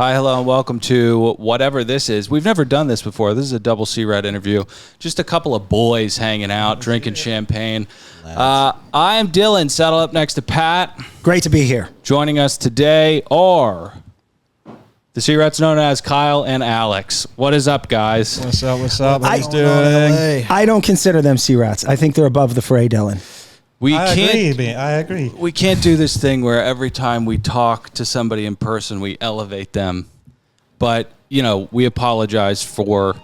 Hi, hello, and welcome to whatever this is. We've never done this before. This is a double C-Red interview. Just a couple of boys hanging out, drinking champagne. I'm Dylan, saddle up next to Pat. Great to be here. Joining us today are the C-Reds known as Kyle and Alex. What is up, guys? What's up? What's up? I- What's doing? I don't consider them sea rats. I think they're above the fray, Dylan. I agree. We can't do this thing where every time we talk to somebody in person, we elevate them. But, you know, we apologize for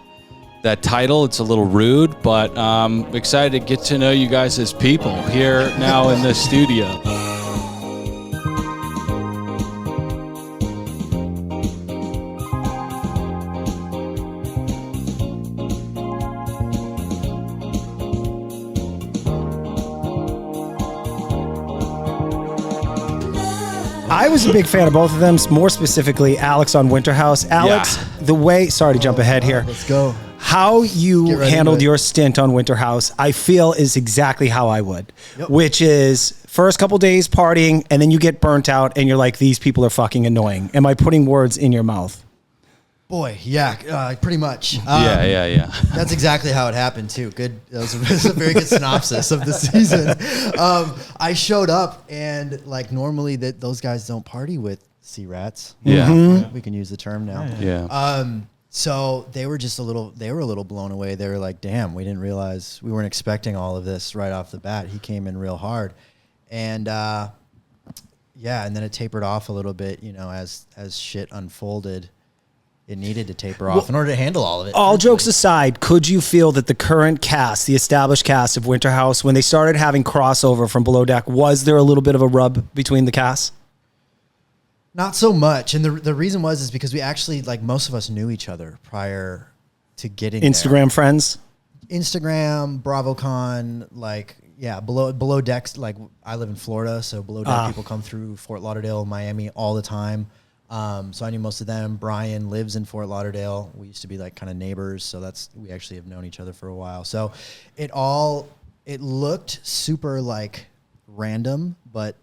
that title. It's a little rude, but I'm excited to get to know you guys as people here now in the studio. I was a big fan of both of them, more specifically Alex on Winter House. Alex, the way, sorry to jump ahead here. Let's go. How you right handled into it. your stint on Winter House, I feel is exactly how I would, which is first couple days partying and then you get burnt out and you're like, these people are fucking annoying. Am I putting words in your mouth? Boy, yeah, pretty much. Yeah. That's exactly how it happened too. Good. That was a very good synopsis of the season. I showed up and like normally those guys don't party with sea rats. Yeah. Mm-hmm. We can use the term now. Yeah. So they were a little blown away. They were like, damn, we didn't realize, we weren't expecting all of this right off the bat. He came in real hard. And and then it tapered off a little bit, you know, as shit unfolded. It needed to taper off in order to handle all of it. All jokes aside, could you feel that the current cast, the established cast of Winter House, when they started having crossover from Below Deck, was there a little bit of a rub between the casts? Not so much. And the reason is because we actually, like, most of us knew each other prior to getting Instagram friends? Instagram, BravoCon, like, yeah, below decks. Like, I live in Florida, so Below Deck people come through Fort Lauderdale, Miami all the time. So I knew most of them. Brian lives in Fort Lauderdale. We used to be like kind of neighbors. So we actually have known each other for a while. So it looked super like random, but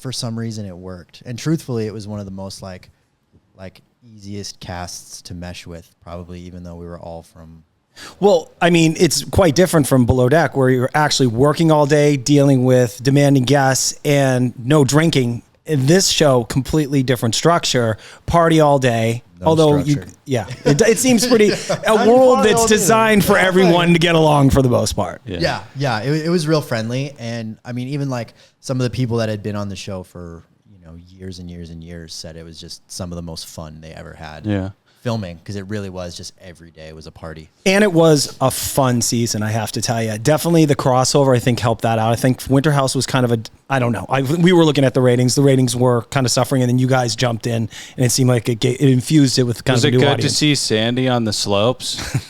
for some reason it worked. And truthfully, it was one of the most like easiest casts to mesh with, probably, even though we were all from. Well, I mean, it's quite different from Below Deck, where you're actually working all day, dealing with demanding guests and no drinking. In this show, completely different structure, party all day. It seems pretty a world that's designed for everyone to get along for the most part. Yeah. It was real friendly. And I mean, even like some of the people that had been on the show for, you know, years and years and years said it was just some of the most fun they ever had. Filming, because it really was just every day was a party. And it was a fun season, I have to tell you. Definitely the crossover, I think, helped that out. I think Winter House was kind of I don't know. We were looking at the ratings. The ratings were kind of suffering, and then you guys jumped in, and it seemed like it infused it with kind of a new audience. Was it good to see Sandy on the slopes?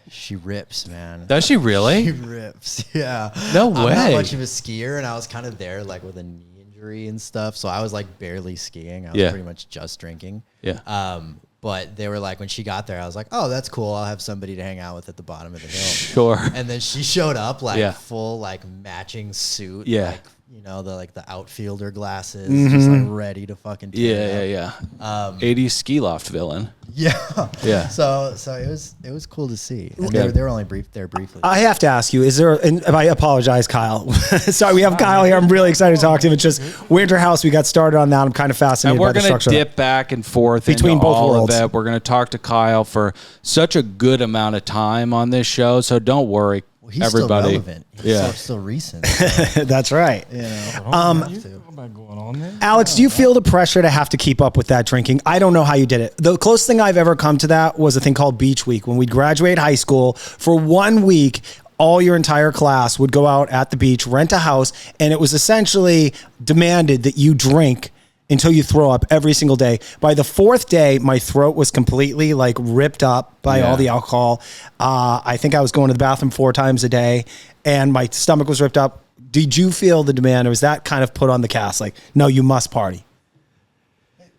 She rips, man. Does she really? She rips, yeah. No way. I'm not much of a skier, and I was kind of there like with a knee injury and stuff, so I was like barely skiing. I was pretty much just drinking. Yeah. But they were like, when she got there, I was like, oh, that's cool. I'll have somebody to hang out with at the bottom of the hill. Sure. And then she showed up like full like matching suit. Yeah. Like, you know, the outfielder glasses, just like ready to fucking tear it up. 80s ski loft villain. Yeah. So it was cool to see. And they were only there briefly. I have to ask you, is there, and I apologize, Kyle. Sorry, we have Kyle here. I'm really excited to talk to him. It's just Winter House. We got started on that. I'm kind of fascinated by the structure. And we're going to dip back and forth between both all worlds. Of that. We're going to talk to Kyle for such a good amount of time on this show. So don't worry. Well, he's everybody. still relevant. He's still recent. So. That's right. You know. Going on there? Alex, do you feel the pressure to have to keep up with that drinking? I don't know how you did it. The closest thing I've ever come to that was a thing called Beach Week. When we'd graduate high school, for 1 week, all your entire class would go out at the beach, rent a house, and it was essentially demanded that you drink until you throw up every single day. By the 4th day, my throat was completely like ripped up by all the alcohol. I think I was going to the bathroom 4 times a day, and my stomach was ripped up. Did you feel the demand, or was that kind of put on the cast? Like, no, you must party.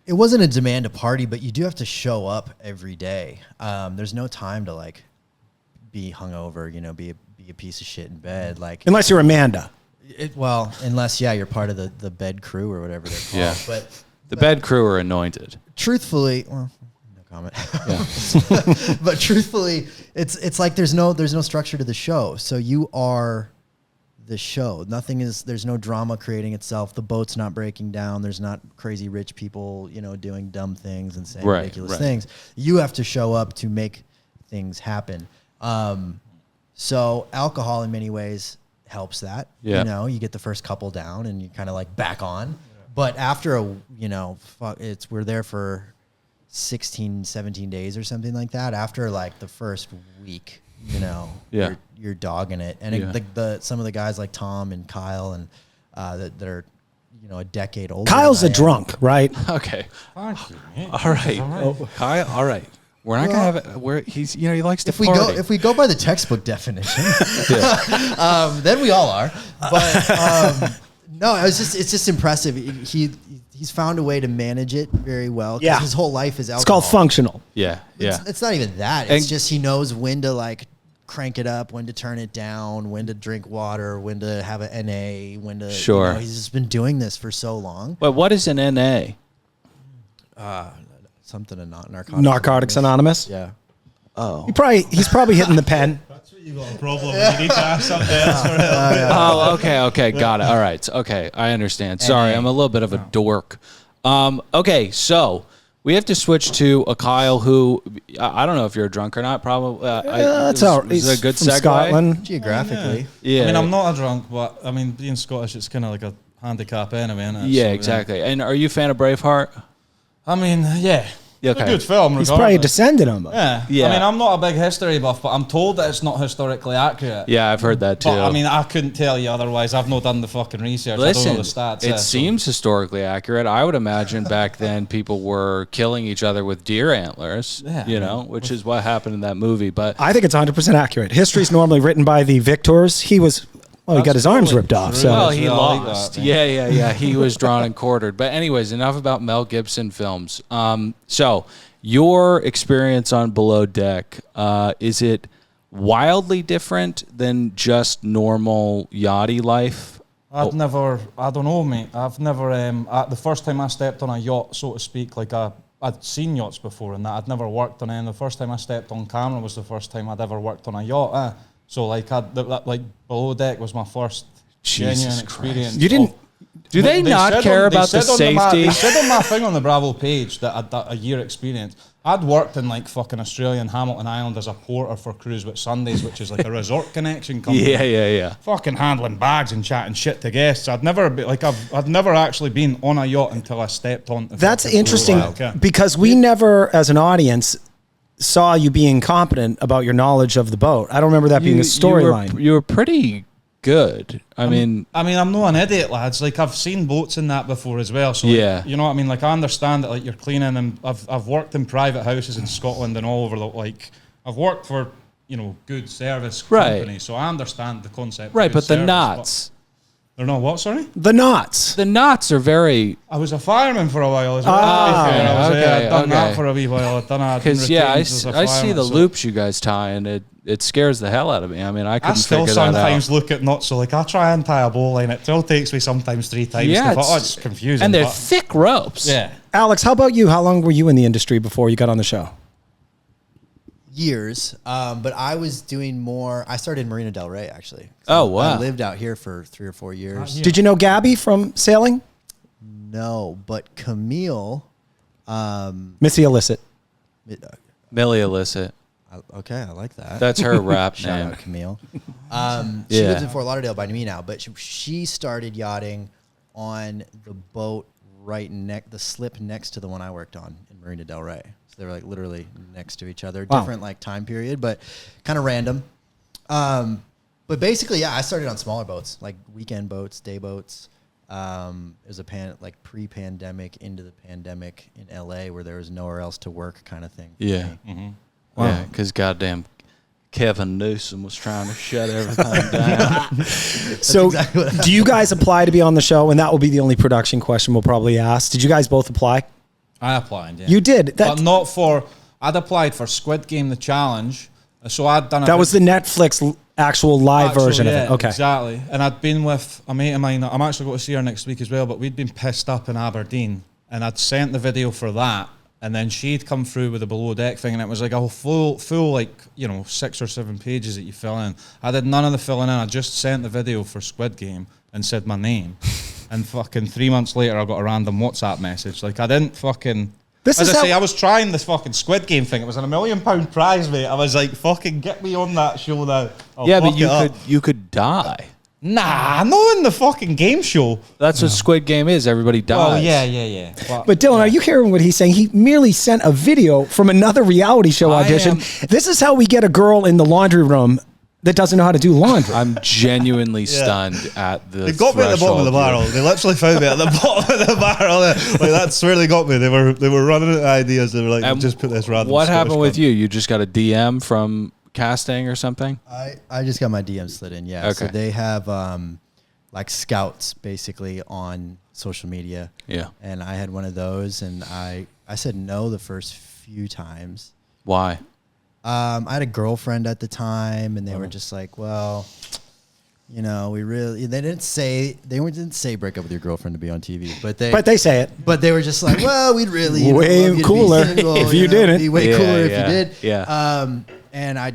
It wasn't a demand to party, but you do have to show up every day. There's no time to like be hungover, you know, be a piece of shit in bed. Like, unless you're Amanda. Unless you're part of the bed crew or whatever they're called. Yeah. But The bed crew are anointed. Truthfully, well, no comment. Yeah. But truthfully, it's like there's no structure to the show. So you are the show. There's no drama creating itself. The boat's not breaking down. There's not crazy rich people, doing dumb things and saying ridiculous things. You have to show up to make things happen. So alcohol in many ways helps that. Yeah. You get the first couple down and you kind of like back on. But after we're there for 16, 17 days or something like that. After like the first week, you're dogging it. And some of the guys like Tom and Kyle and that are, a decade older. Kyle's a drunk, right? Okay. Thank you, man. All right. Kyle, all right. We're not going to have it where he's, he likes to party. If we go by the textbook definition, then we all are. But no, it's just impressive. He's found a way to manage it very well. Yeah. His whole life is alcohol. It's called functional. Yeah. It's not even that. It's just he knows when to like crank it up, when to turn it down, when to drink water, when to have an NA, when to. Sure. He's just been doing this for so long. But what is an NA? Something in narcotics. Narcotics Anonymous. Yeah. Oh. He's probably hitting the pen. That's what you got a problem with. You need to ask something else for help. Oh, okay, got it. All right, okay, I understand. Sorry, I'm a little bit of a dork. Okay, so we have to switch to a Kyle who I don't know if you're a drunk or not. Probably. That's all right. Is a good from segue? Scotland. Geographically. Yeah. I mean, I'm not a drunk, but I mean, being Scottish, it's kind of like a handicap anyway, isn't it? Yeah, So, exactly. And are you a fan of Braveheart? I mean, yeah. Yeah, It's a okay. good film. He's probably regardless. descended on him. Yeah. I mean, I'm not a big history buff, but I'm told that it's not historically accurate. Yeah, I've heard that too. But I mean, I couldn't tell you otherwise. I've not done the fucking research. I don't Listen, know the stats. it seems historically accurate. I would imagine back then people were killing each other with deer antlers, which is what happened in that movie. But I think it's 100% accurate. History's normally written by the victors. He got his arms ripped off. So well, he I like lost. that, Yeah. He was drawn and quartered. But anyways, enough about Mel Gibson films. So your experience on Below Deck, is it wildly different than just normal yachty life? I don't know, mate. I've never, the first time I stepped on a yacht, so to speak, like I'd seen yachts before and that. I'd never worked on any. The first time I stepped on camera was the first time I'd ever worked on a yacht. So like, Below Deck was my first genuine experience. You didn't. Do they not care about the safety? They said on my thing on the Bravo page that I'd a year experience. I'd worked in like fucking Australian Hamilton Island as a porter for Cruise with Sundays, which is like a resort connection company. Yeah. Fucking handling bags and chatting shit to guests. I'd never actually been on a yacht until I stepped on. That's interesting because we never, as an audience, saw you being competent about your knowledge of the boat. I don't remember that being a storyline. You were pretty good. I mean, I'm not an idiot, lads. Like, I've seen boats in that before as well. So, like, you know what I mean? Like, I understand that, like, you're cleaning, and I've worked in private houses in Scotland and all over I've worked for, good service companies, so I understand the concept. Right, of but good the service, knots. They're not what, sorry? The knots. The knots are very... I was a fireman for a while as well. Okay, I'd done that for a wee while. Because, I see the loops you guys tie, and it scares the hell out of me. I mean, I couldn't figure that out. I still sometimes look at knots, so like I try and tie a bowline. It still takes me sometimes 3 times. Yeah, it's confusing. And they're thick ropes. Yeah. Alex, how about you? How long were you in the industry before you got on the show? Years, but I was doing more. I started in Marina Del Rey, actually. Oh, wow. I lived out here for 3 or 4 years. Did you know Gabby from sailing? No, but Camille, Missy Illicit. Millie Illicit. Okay, I like that. That's her rap Shout name. out Camille. She lives in Fort Lauderdale by me now, but she started yachting on the boat the slip next to the one I worked on in Marina Del Rey. So they were like literally next to each other, different like time period, but kind of random. But basically, I started on smaller boats, like weekend boats, day boats. It was pre-pandemic into the pandemic in LA where there was nowhere else to work kind of thing. Yeah. Mm-hmm. Wow. Yeah, because goddamn Kevin Newsom was trying to shut everything down. So exactly do you guys apply to be on the show? And that will be the only production question we'll probably ask. Did you guys both apply? I applied, yeah. You did? But not for... I'd applied for Squid Game, the challenge. So I'd done... That was the Netflix actual live version of it. Okay. Exactly. And I'd been with a mate of mine. I'm actually going to see her next week as well, but we'd been pissed up in Aberdeen. and I'd sent the video for that, and then she'd come through with the below deck thing, and it was like a full like, 6 or 7 pages that you fill in. I did none of the filling in. I just sent the video for Squid Game and said my name, and fucking 3 months later I got a random WhatsApp message. Like, I didn't fucking. I was trying this fucking Squid Game thing. It was a £1 million prize, mate. I was like, fucking get me on that show now. But you could die. Nah, not in the fucking game show. That's what Squid Game is. Everybody dies. Oh, yeah. But Dylan, are you hearing what he's saying? He merely sent a video from another reality show audition. This is how we get a girl in the laundry room that doesn't know how to do laundry. I'm genuinely stunned at the. They got me at the bottom of the barrel. They literally found me at the bottom of the barrel. Like, that's where they got me. They were running out of ideas. They were like, just put this random. What happened with you? You just got a DM from casting or something? I just got my DM slid in. Yeah. Okay. So they have like scouts basically on social media. Yeah. And I had one of those, and I said no the first few times. Why? I had a girlfriend at the time, and they were just like, well, they didn't say break up with your girlfriend to be on TV, but they say it. But they were just like, well, we'd really way cooler if you didn't. It'd be way cooler if you did. Yeah. And I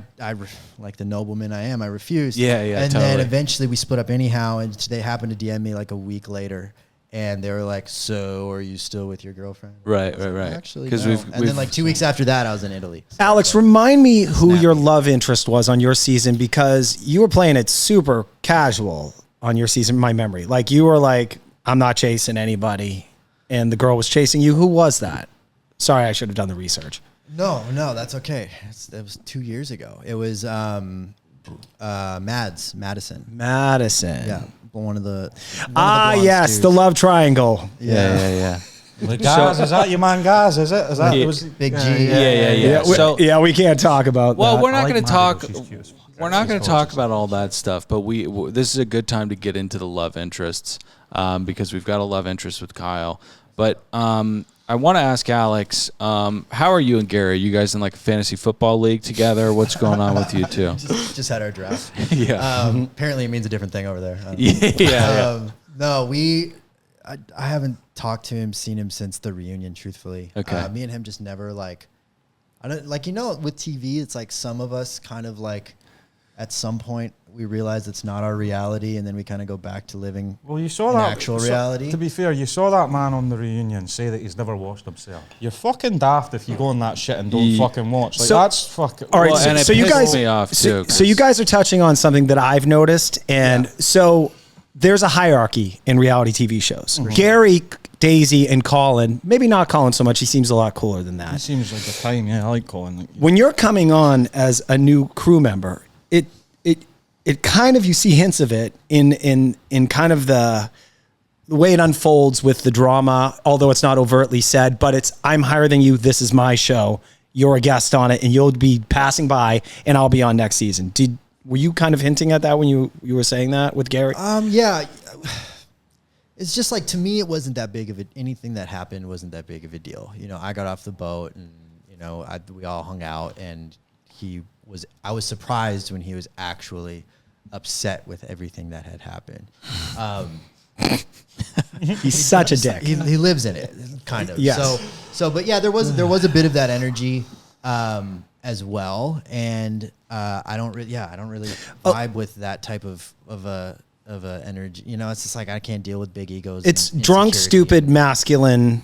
like the nobleman I am, I refused. Yeah. And totally. then eventually we split up anyhow, and they happened to DM me like a week later. And they were like, so are you still with your girlfriend? Right. Actually, no. And then like 2 weeks after that, I was in Italy. So Alex, remind me who your love interest was on your season, because you were playing it super casual on your season, my memory. Like, you were like, I'm not chasing anybody, and the girl was chasing you. Who was that? Sorry, I should have done the research. No, that's okay. That was 2 years ago. It was Madison. Madison. Yeah. One of the yes, dudes. the love triangle. Yeah. Like, Gaz, is that your man Gaz? Is it? Is that Yeah. was Big G. Yeah. So we can't talk about well, that. we're not going to talk. She's cute. We're not going to talk about all that stuff, but this is a good time to get into the love interests, because we've got a love interest with Kyle. But I want to ask Alex, how are you and Gary? You guys in like a fantasy football league together? What's going on with you two? Just had our draft. Yeah. Apparently it means a different thing over there. Yeah. No, I haven't talked to him, seen him since the reunion, truthfully. Okay. Me and him just never with TV, it's like some of us kind of like at some point we realize it's not our reality, and then we kind of go back to living you saw in that actual reality. To be fair, you saw that man on the reunion say that he's never washed himself. You're fucking daft if you go on that shit and don't fucking watch. Like, that's fucking. All right, well, and so it you pisses guys, me off too, so you guys are touching on something that I've noticed, and so there's a hierarchy in reality TV shows. Gary, Daisy, and Colin. Maybe not Colin so much. He seems a lot cooler than He that. seems like a time. Yeah, I like Colin. Like, When you're coming on as a new crew member, it kind of, you see hints of it in kind of the way it unfolds with the drama, although it's not overtly said, but it's, I'm higher than you. This is my show. You're a guest on it, and you'll be passing by, and I'll be on next season. Were you kind of hinting at that when you were saying that with Gary? Yeah. It's just like, to me, it wasn't that big of anything that happened wasn't that big of a deal. I got off the boat, and we all hung out, and I was surprised when he was actually upset with everything that had happened. He's such a dick. He lives in it, kind of. Yes. But yeah, there was a bit of that energy as well, and I don't really vibe with that type of a energy. It's just like, I can't deal with big egos. It's and drunk, insecurity. stupid, masculine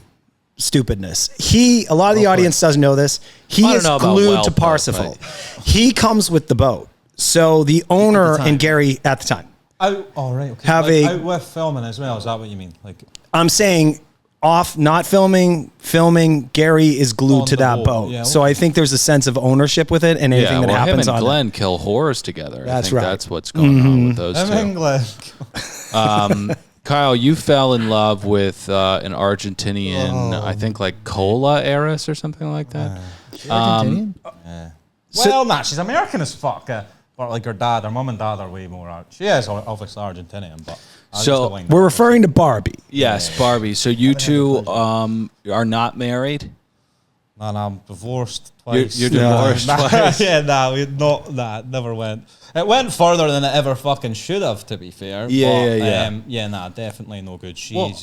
stupidness. A lot of the audience doesn't know this. He is glued to Parsifal. He comes with the boat. So the owner and Gary at the time right. Okay. have out with filming as well. Is that what you mean? Like, I'm saying off, not filming. Gary is glued to that boat. Yeah, so I think there's a sense of ownership with it, and anything that happens him and on Glenn kill whores together. That's I think right. That's what's going on with those him and two. Kyle, you fell in love with an Argentinian, I think like Cola heiress or something like that. Argentinian? She's American as fuck. But like her dad, her mum and dad are way more. She is obviously Argentinian, but we're referring to Barbie. Yes, Barbie. So you two are not married? No, I'm divorced twice. You're divorced twice? Yeah, never went. It went further than it ever fucking should have, to be fair. Yeah. Definitely no good. She's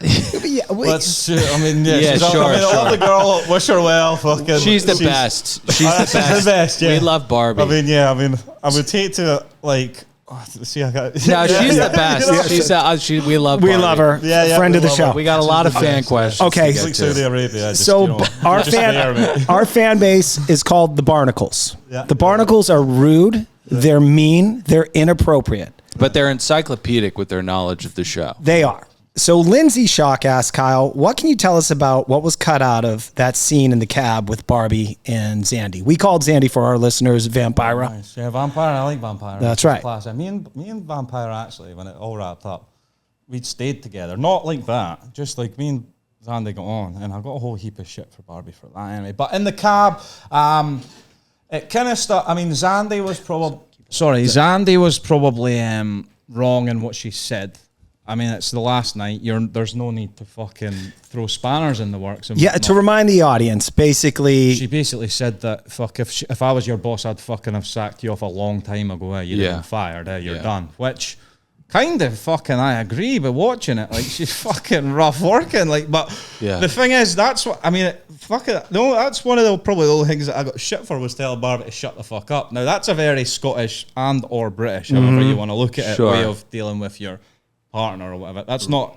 Yeah, wait. Let's. I mean, yeah, Yeah, she's sure, I mean, I love the girl. Wish her well. Fucking. She's the best. She's the best. Yeah. We love Barbie. I mean, yeah. I mean, I would take to like. Oh, see, I got. No, she's the best. We love Barbie. We love her. Yeah, Friend we of the love show. her. We got a lot of fan questions. Okay. to It's get like to. Saudi Arabia. Just, So you know, our just there, mate. our fan base is called the Barnacles. Yeah. The Barnacles are rude. They're mean. They're inappropriate. But they're encyclopedic with their knowledge of the show. They are. So Lindsay Shock asked Kyle, what can you tell us about what was cut out of that scene in the cab with Barbie and Zandy? We called Zandy, for our listeners, Vampira. Nice. Yeah, Vampire. I like Vampire. That's It's right. classic. Me and Vampire actually, when it all wrapped up, we'd stayed together. Not like that. Just like me and Zandy got on, and I got a whole heap of shit for Barbie for that anyway. But in the cab, it kind of I mean, Zandy was probably wrong in what she said. I mean, it's the last night. There's no need to fucking throw spanners in the works. And Yeah, whatnot. to remind the audience, basically, She basically said that, fuck, if I was your boss, I'd fucking have sacked you off a long time ago. You'd have been fired. You're done. Which, kind of fucking, I agree, but watching it, like, she's fucking rough working. Like, but the thing is, that's what, I mean, fuck it. No, that's one of the probably the only things that I got shit for was telling Barbie to shut the fuck up. Now, that's a very Scottish and or British, however you want to look at it, way of dealing with your partner or whatever. That's not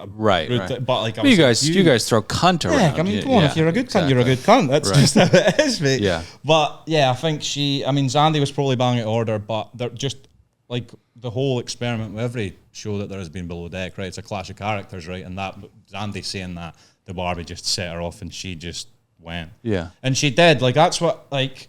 Right. but like, you guys throw cunt around. yeah, I mean, come on, if you're a good cunt, you're a good cunt. That's just how it is, mate. Yeah. But yeah, I think Zandy was probably banging order, but they're just like the whole experiment with every show that there has been below deck, right? It's a clash of characters, right? And that Zandy saying that the Barbie just set her off and she just went. Yeah. And she did. Like, that's what, like,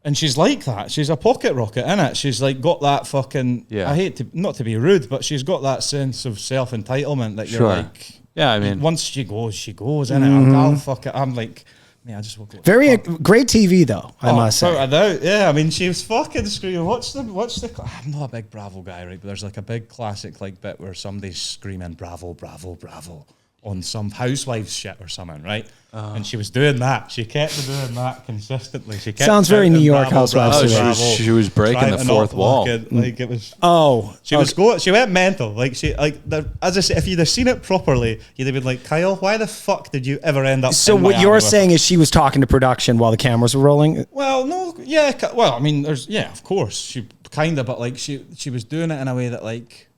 and she's like that. She's a pocket rocket, innit? She's like got that fucking, I hate to, not to be rude, but she's got that sense of self-entitlement that you're like, I mean, once she goes, innit? I'll fuck it. I'm like, man, I just woke up. very great TV, though, I must say. Yeah, I mean, she was fucking screaming. What's the? I'm not a big Bravo guy, right? But there's like a big classic like bit where somebody's screaming "Bravo, Bravo, Bravo" on some housewives shit or something, right? And she was doing that. She kept doing that consistently. She kept Sounds very shouting, New York "Bravo, housewives Bravo, to me." Bravo," she was breaking trying the to fourth not wall. like it was. She went mental. Like as I said, if you'd have seen it properly, you'd have been like, Kyle, why the fuck did you ever end up? So in what Miami you're with saying her? is she was talking to production while the cameras were rolling? Well, no, yeah. Well, I mean, of course, she kind of, but like she was doing it in a way that like,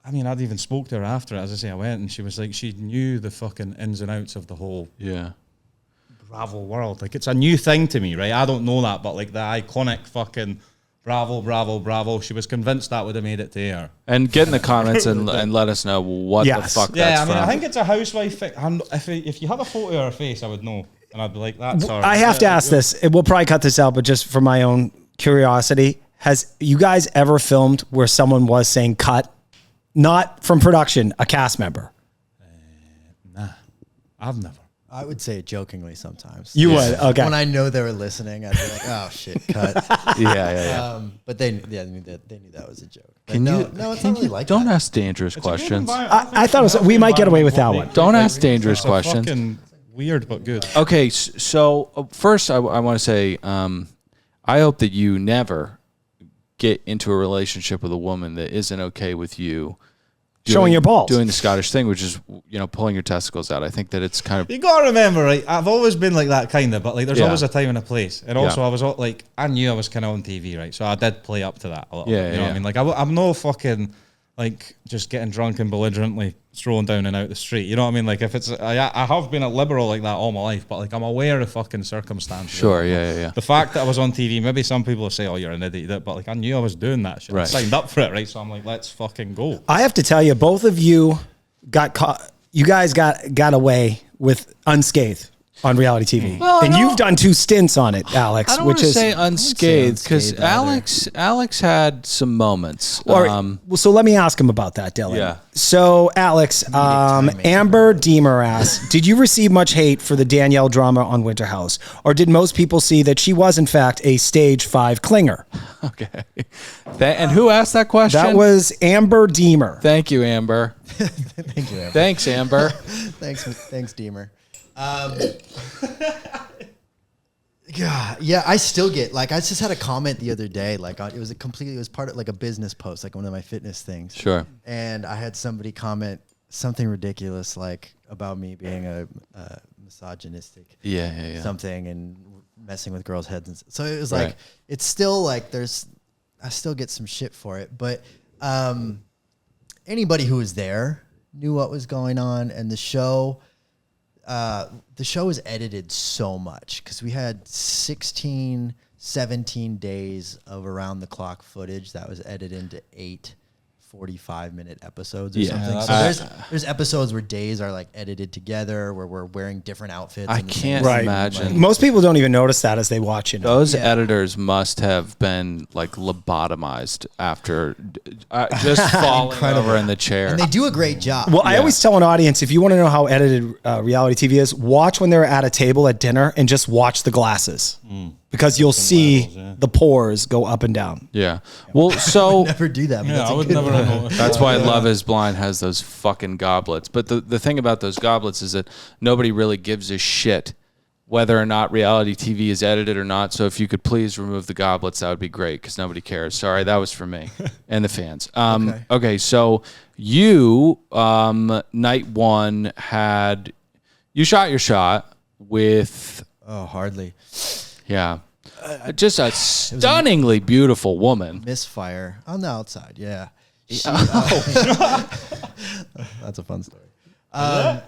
I mean, I'd even spoke to her after it. As I say, I went and she was like, she knew the fucking ins and outs of the whole Bravo world. Like, it's a new thing to me, right? I don't know that, but like the iconic fucking Bravo, Bravo, Bravo. She was convinced that would have made it to air. And get in the comments and let us know what the fuck that's Yeah, I mean, from. I think it's a housewife thing. If you had a photo of her face, I would know. And I'd be like, that's her. I have to ask this. We'll probably cut this out, but just for my own curiosity, has you guys ever filmed where someone was saying cut? Not from production, a cast member. Nah, I've never. I would say it jokingly sometimes. You would? Okay. When I know they were listening, I'd be like, "Oh shit, cut." But they knew that was a joke. But no, it's not really like Don't that. ask dangerous questions. I thought it was, we might get away with that one. Don't ask dangerous It's a questions. fucking weird but good. Okay, so first I want to say I hope that you never get into a relationship with a woman that isn't okay with you Showing your balls. doing the Scottish thing, which is pulling your testicles out. I think that it's kind of You gotta remember, right? I've always been like that kind of, but like there's always a time and a place. And also, I was like, I knew I was kind of on TV, right? So I did play up to that a little bit. You know what I mean? Like I'm no fucking like just getting drunk and belligerently strolling down and out the street. You know what I mean? Like if it's, I have been a liberal like that all my life, but like I'm aware of fucking circumstances. sure, yeah. The fact that I was on TV, maybe some people will say, "Oh, you're an idiot," but like I knew I was doing that shit. I Right. signed up for it, right? So I'm like, let's fucking go. I have to tell you, both of you got caught. You guys got away with unscathed on reality TV, and you've done 2 stints on it, Alex. I don't which want to is say unscathed because unscathed Alex had some moments. well, so let me ask him about that, Dylan. Yeah. So, Alex, Amber Deemer asked, did you receive much hate for the Danielle drama on Winter House? Or did most people see that she was, in fact, a stage 5 clinger? Okay. And who asked that question? That was Amber Deemer. Thank you, Amber. Thank you, Amber. Thanks, Amber. Thanks, Deemer. Yeah, I still get like I just had a comment the other day like it was part of like a business post, like one of my fitness things. Sure. And I had somebody comment something ridiculous like about me being a misogynistic something and messing with girls' heads. And so it was like, it's still like I still get some shit for it. But anybody who was there knew what was going on. And the show was edited so much because we had 17 days of around the clock footage that was edited into 8 45-minute episodes or something. So there's episodes where days are like edited together where we're wearing different outfits. I can't imagine. Most people don't even notice that as they watch it. Those editors must have been like lobotomized after just falling over in the chair. And they do a great job. Well, I always tell an audience, if you want to know how edited reality TV is, watch when they're at a table at dinner and just watch the glasses. Because you'll see the pores go up and down. Yeah. Well, so I would never do that. But I would never know. that's why Love Is Blind has those fucking goblets. But the thing about those goblets is that nobody really gives a shit whether or not reality TV is edited or not. So if you could please remove the goblets, that would be great because nobody cares. Sorry, that was for me and the fans. Okay, so you, night one, you shot your shot with... Oh, hardly. Yeah. Just a stunningly beautiful woman. Misfire on the outside, yeah. That's a fun story. I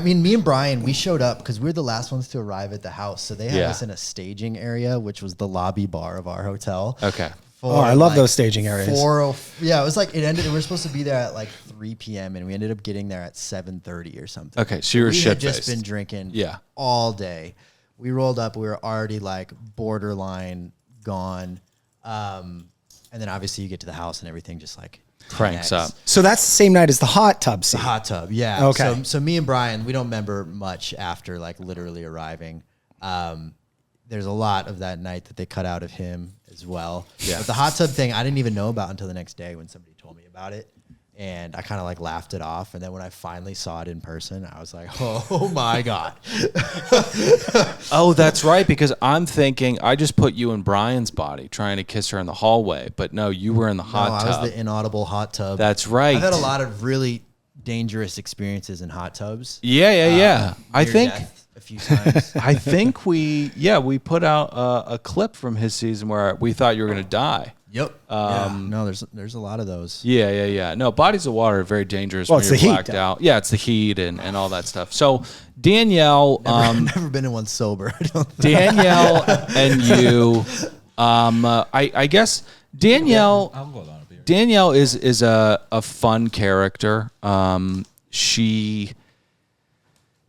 mean, me and Brian, we showed up because we were the last ones to arrive at the house. So they had us in a staging area, which was the lobby bar of our hotel. Okay. I love those staging areas. It was like, we were supposed to be there at like 3 p.m. and we ended up getting there at 7:30 or something. Okay, so you were shit-faced. We had just been drinking all day. We rolled up. We were already like borderline gone. And then obviously you get to the house and everything just like cranks up. So that's the same night as the hot tub scene. The hot tub, yeah. Okay. So me and Brian, we don't remember much after like literally arriving. There's a lot of that night that they cut out of him as well. Yeah. But the hot tub thing, I didn't even know about until the next day when somebody told me about it. And I kind of like laughed it off. And then when I finally saw it in person, I was like, oh my God. Oh, that's right. Because I'm thinking I just put you in Brian's body trying to kiss her in the hallway. But no, you were in the hot tub. I was the inaudible hot tub. That's right. I've had a lot of really dangerous experiences in hot tubs. Yeah. I think a few times. I think we put out a clip from his season where we thought you were going to die. Yep. No, there's a lot of those. Yeah. No, bodies of water are very dangerous Well, when it's you're the heat, blacked out. Yeah, it's the heat and all that stuff. So Danielle, never been in one sober. I don't think. Danielle and you, I guess Danielle. I'll go down a beer. Danielle is a fun character. She.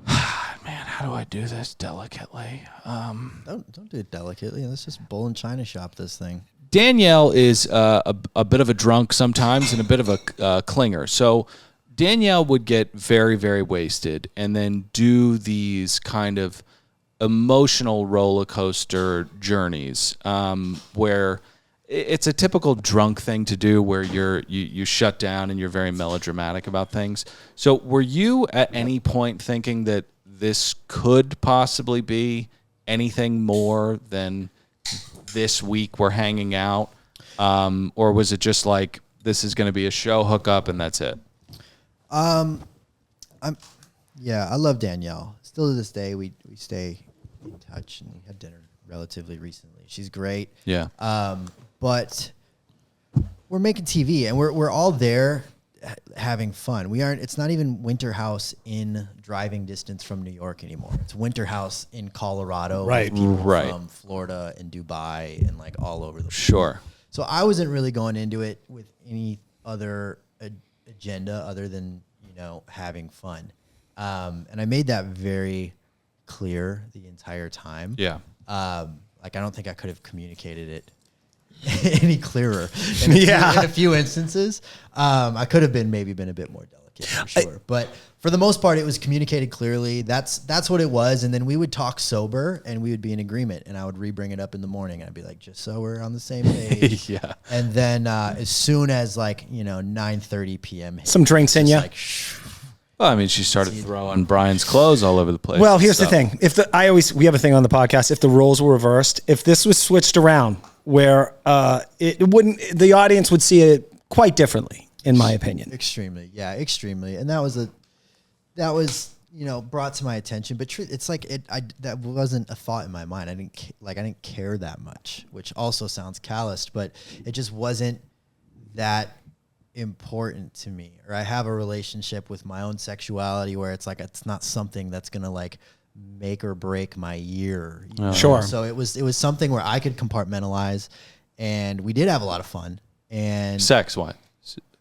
How do I do this delicately? Don't do it delicately. Let's just bowl and china shop this thing. Danielle is a bit of a drunk sometimes and a bit of a clinger. So Danielle would get very, very wasted and then do these kind of emotional roller coaster journeys where it's a typical drunk thing to do where you shut down and you're very melodramatic about things. So were you at any point thinking that this could possibly be anything more than this week we're hanging out? Or was it just like, this is going to be a show hookup and that's it? I love Danielle. Still to this day, we stay in touch and we had dinner relatively recently. She's great. Yeah. But we're making TV and we're all there having fun. It's not even Winter House in driving distance from New York anymore. It's Winter House in Colorado. Right. With people from Florida and Dubai and like all over the world. Sure. So I wasn't really going into it with any other agenda other than, having fun. And I made that very clear the entire time. Yeah. I don't think I could have communicated it any clearer in a few instances. I could have maybe been a bit more delicate for sure. But for the most part, it was communicated clearly. That's what it was. And then we would talk sober and we would be in agreement and I would re-bring it up in the morning. I'd be like, just so we're on the same page. Yeah. And then as soon as 9:30 p.m. hit, Some drinks in you. Well, I mean, she started throwing Brian's clothes all over the place. Well, here's the thing. We have a thing on the podcast. If the roles were reversed, if this was switched around where the audience would see it quite differently. in my opinion. Extremely, yeah, extremely. And that was brought to my attention. But it's like that wasn't a thought in my mind. I didn't care that much, which also sounds calloused, but it just wasn't that important to me. Or I have a relationship with my own sexuality where it's like it's not something that's gonna like make or break my year. Sure. So it was something where I could compartmentalize, and we did have a lot of fun. And Sex, what?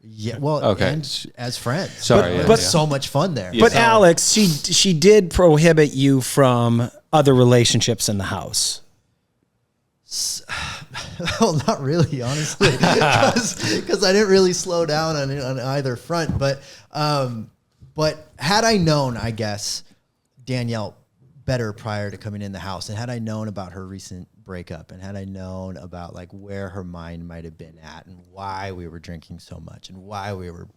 yeah, well, Okay. and as friends. Sorry, but yeah. so much fun there. But So- Alex, she did prohibit you from other relationships in the house. well, not really, honestly, because I didn't really slow down on either front. But had I known, I guess, Danielle better prior to coming in the house, and had I known about her recent breakup, and had I known about like where her mind might have been at, and why we were drinking so much, and why we were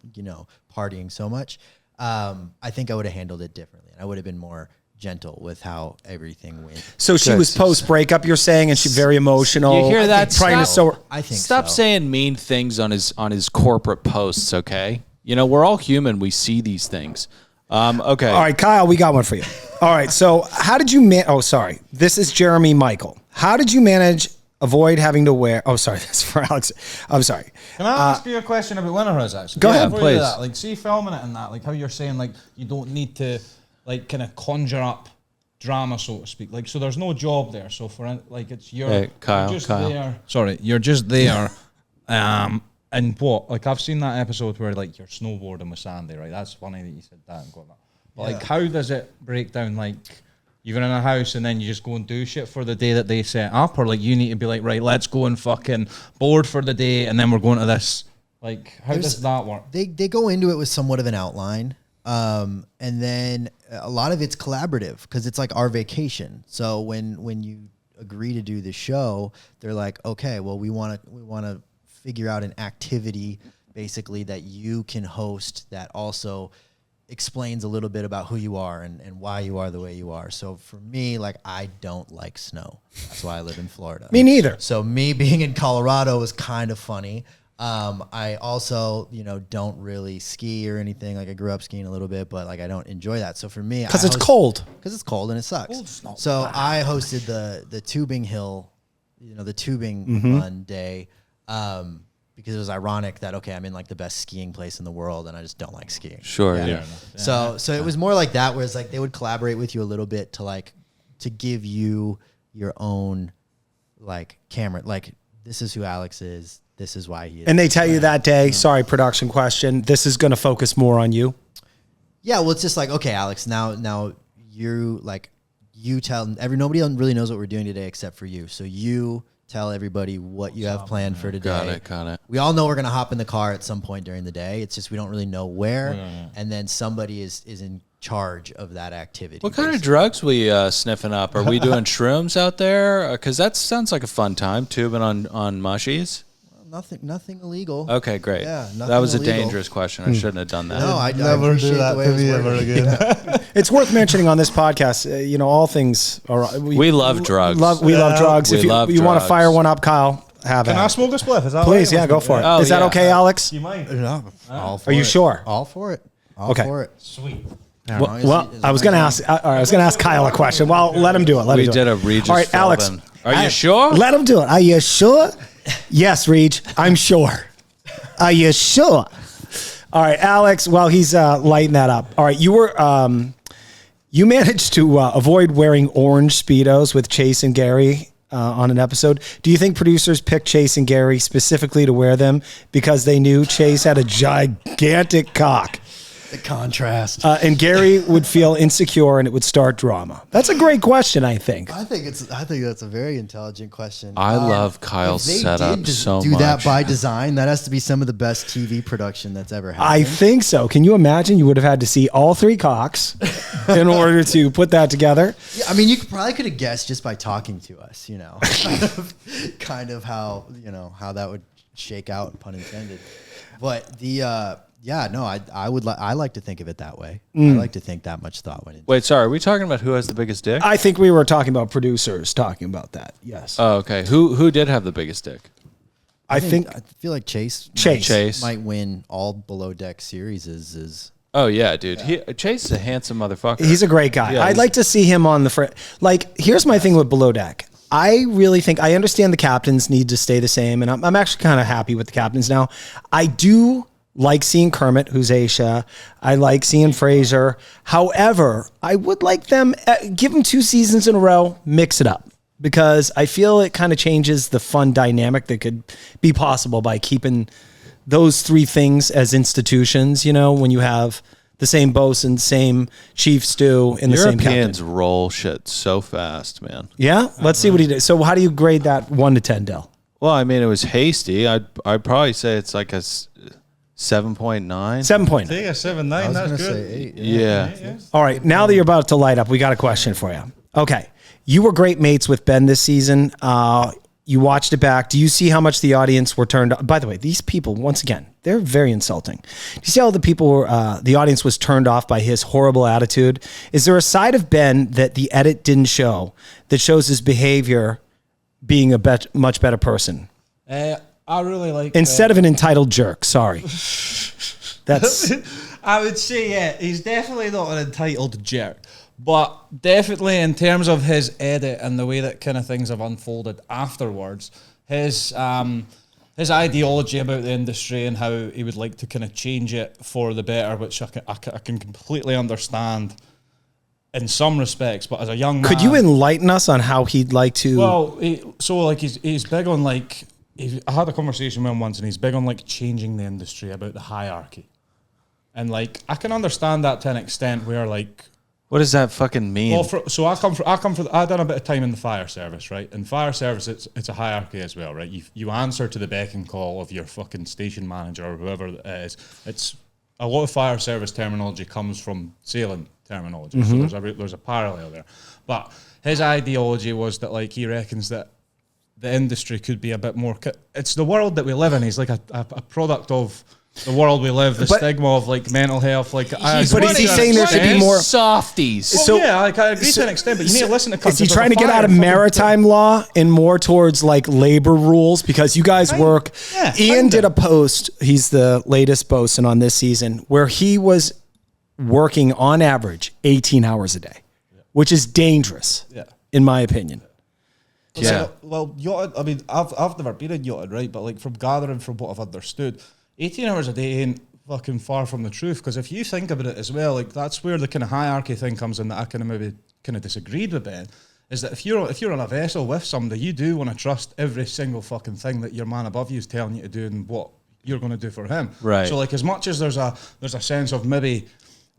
partying so much, I think I would have handled it differently, and I would have been more gentle with how everything went. So she was post breakup, you're saying, and she's very emotional. You hear that? Trying to I think Stop so. saying mean things on his corporate posts, okay? We're all human. We see these things. Okay. All right, Kyle, we got one for you. All right, so how did you sorry. This is Jeremy Michael. How did you avoid having to wear... Oh, sorry, that's for Alex. I'm sorry. Can I ask you a question about winter hose, actually? Go ahead, Before you do please. that, like, see filming it and that, like how you're saying, like, you don't need to, like, kind of conjure up drama, so to speak. Like, so there's no job there. So for, like, it's Hey, Kyle, you're just Kyle. there. Sorry, you're just there. And what? Like, I've seen that episode where, like, you're snowboarding with Sandy, right? That's funny that you said that and got that. But, like, how does it break down? Like, you're in a house and then you just go and do shit for the day that they set up? Or, like, you need to be like, right, let's go and fucking board for the day and then we're going to this. Like, how does that work? They go into it with somewhat of an outline. And then a lot of it's collaborative because it's like our vacation. So when you agree to do the show, they're like, okay, well, we want to figure out an activity basically that you can host that also explains a little bit about who you are and why you are the way you are. So for me, like, I don't like snow. That's why I live in Florida. Me neither. So me being in Colorado was kind of funny. I also, don't really ski or anything. Like, I grew up skiing a little bit, but like I don't enjoy that. So for me, Because it's cold. because it's cold and it sucks. So I hosted the tubing hill, the tubing run day, because it was ironic that, okay, I'm in like the best skiing place in the world and I just don't like skiing. Sure, Yeah. yeah. So it was more like that, where it's like they would collaborate with you a little bit to give you your own like camera, like, this is who Alex is. This is why he is. And they tell you that day, sorry, production question, this is going to focus more on you. Yeah, well, it's just like, okay, Alex, now you tell nobody really knows what we're doing today except for you. So you tell everybody what you have planned for today. Got it. We all know we're going to hop in the car at some point during the day. It's just we don't really know where. And then somebody is in charge of that activity. What kind of drugs we sniffing up? Are we doing shrooms out there? Because that sounds like a fun time, tubing on mushies. Nothing illegal. Okay, great. Yeah, that nothing was a illegal. dangerous question. I shouldn't have done that. No, I Never appreciate do that the way to it was me ever worded. again. It's worth mentioning on this podcast, all things are... We love drugs. We love drugs. We If you love want to drugs. fire one up, Kyle, have it. Can I smoke a spliff? Is that Please, right? yeah, go for it. Oh, Is that yeah. okay, Alex? You mind? No, all for Are you it. sure? All for it. All Okay. for it. Sweet. Well, I was going to ask. I was going to ask Kyle a question. Well, let him do it. We did a Regis. All right, Alex. Philbin. Are you sure? Let him do it. Are you sure? Yes, Reg. I'm sure. Are you sure? All right, Alex. While he's lighting that up. All right, you managed to avoid wearing orange Speedos with Chase and Gary on an episode. Do you think producers picked Chase and Gary specifically to wear them because they knew Chase had a gigantic cock? The contrast. And Gary would feel insecure and it would start drama? That's a great question, I think. I think that's a very intelligent question. I love Kyle's if they setup did so do much. that by design, that has to be some of the best TV production that's ever happened. I think so. Can you imagine? You would have had to see all three cocks in order to put that together. Yeah, I mean, you probably could have guessed just by talking to us, kind of how that would shake out, pun intended. But I like to think of it that way. I like to think that much thought went into it. Wait, sorry. Are we talking about who has the biggest dick? I think we were talking about producers talking about that. Yes. Oh, okay. Who did have the biggest dick? I feel like Chase might win all below deck series. Is Oh yeah, dude. Chase is a handsome motherfucker. He's a great guy. Yeah, I'd like to see him on the here's my thing with below deck. I really think I understand the captains need to stay the same, and I'm actually kind of happy with the captains now. I do like seeing Kermit, who's Asia. I like seeing Fraser. However, I would like them give them 2 seasons in a row, mix it up, because I feel it kind of changes the fun dynamic that could be possible by keeping those 3 things as institutions. You know, when you have the same bosun, same chief stew in the same captain. Europeans roll shit so fast, man. Yeah? Let's see what he did. So how do you grade that 1 to 10, Del? Well, I mean, it was hasty. I'd probably say it's like a 7.9. 7.9. Take a 7.9. I was That's gonna good. say 8. Yeah. All right. Now that you're about to light up, we got a question for you. Okay. You were great mates with Ben this season. You watched it back. Do you see how much the audience were turned on? By the way, these people, once again, they're very insulting. Do you see how the people, the audience was turned off by his horrible attitude? Is there a side of Ben that the edit didn't show that shows his behavior being a much better person? I really like... Instead of an entitled jerk, sorry. That's... I would say, yeah, he's definitely not an entitled jerk. But definitely in terms of his edit and the way that kind of things have unfolded afterwards, his ideology about the industry and how he would like to kind of change it for the better, which I can completely understand in some respects. But as a young man... Could you enlighten us on how he'd like to... Well, he's big on like... I had a conversation with him once and he's big on like changing the industry, about the hierarchy. And like, I can understand that to an extent where like... What does that fucking mean? Well, I done a bit of time in the fire service, right? In fire service, it's a hierarchy as well, right? You answer to the beck and call of your fucking station manager or whoever it is. It's a lot of fire service terminology comes from sailing terminology, so there's a parallel there. But his ideology was that like he reckons that the industry could be a bit more. It's the world that we live in. He's like a product of the world we live, the stigma of like mental health, like. But is he saying there should be more softies? Well, yeah, like, I agree to an extent, but you need to listen to. Is he trying to get out of maritime law and more towards like labor rules? Because you guys work. Yeah, Ian did a post. He's the latest bosun on this season, where he was working on average 18 hours a day, which is dangerous, in my opinion. Yeah. Well, yacht. I mean, I've never been in yachting, right? But like from gathering from what I've understood, 18 hours a day ain't fucking far from the truth. Because if you think about it as well, like that's where the kind of hierarchy thing comes in that I kind of maybe kind of disagreed with Ben. Is that if you're on a vessel with somebody, you do want to trust every single fucking thing that your man above you is telling you to do and what you're going to do for him. Right. So like as much as there's a sense of maybe,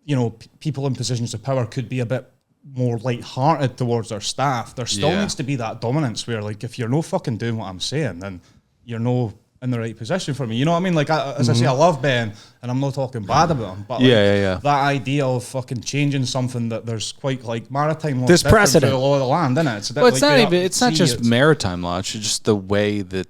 you know, people in positions of power could be a bit more light-hearted towards their staff, there still needs to be that dominance where like if you're no fucking doing what I'm saying, then you're no in the right position for me. You know what I mean? Like as I say, I love Ben and I'm not talking bad about him, but like, that idea of fucking changing something that there's quite like maritime law, there's precedent, the law of the land, isn't it? It's a bit well, it's like not even. It's not just maritime law. It's just the way that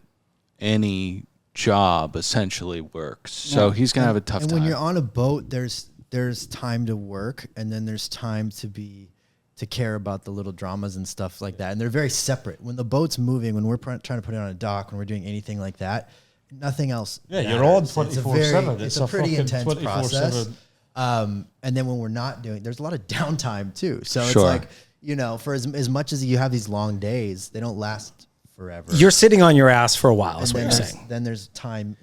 any job essentially works. So he's gonna have a tough time. And when you're on a boat, there's time to work, and then there's time to care about the little dramas and stuff like that. And they're very separate. When the boat's moving, when we're trying to put it on a dock, when we're doing anything like that, nothing else. Yeah, matters. you're on 24/7. It's a pretty intense process. And then when we're not doing, there's a lot of downtime too. So it's like, you know, for as much as you have these long days, they don't last forever. You're sitting on your ass for a while, is what you're saying. Then there's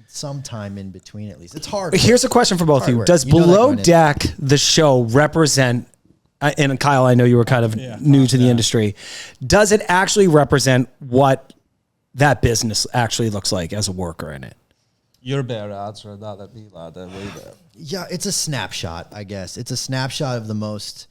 some time in between at least. It's hard. Here's a question for both of you. Does Below Deck, the show, represent, and Kyle, I know you were kind of new to the industry, does it actually represent what that business actually looks like as a worker in it? You're better at answering that than me, lad. Way better. Yeah, it's a snapshot, I guess. It's a snapshot of the most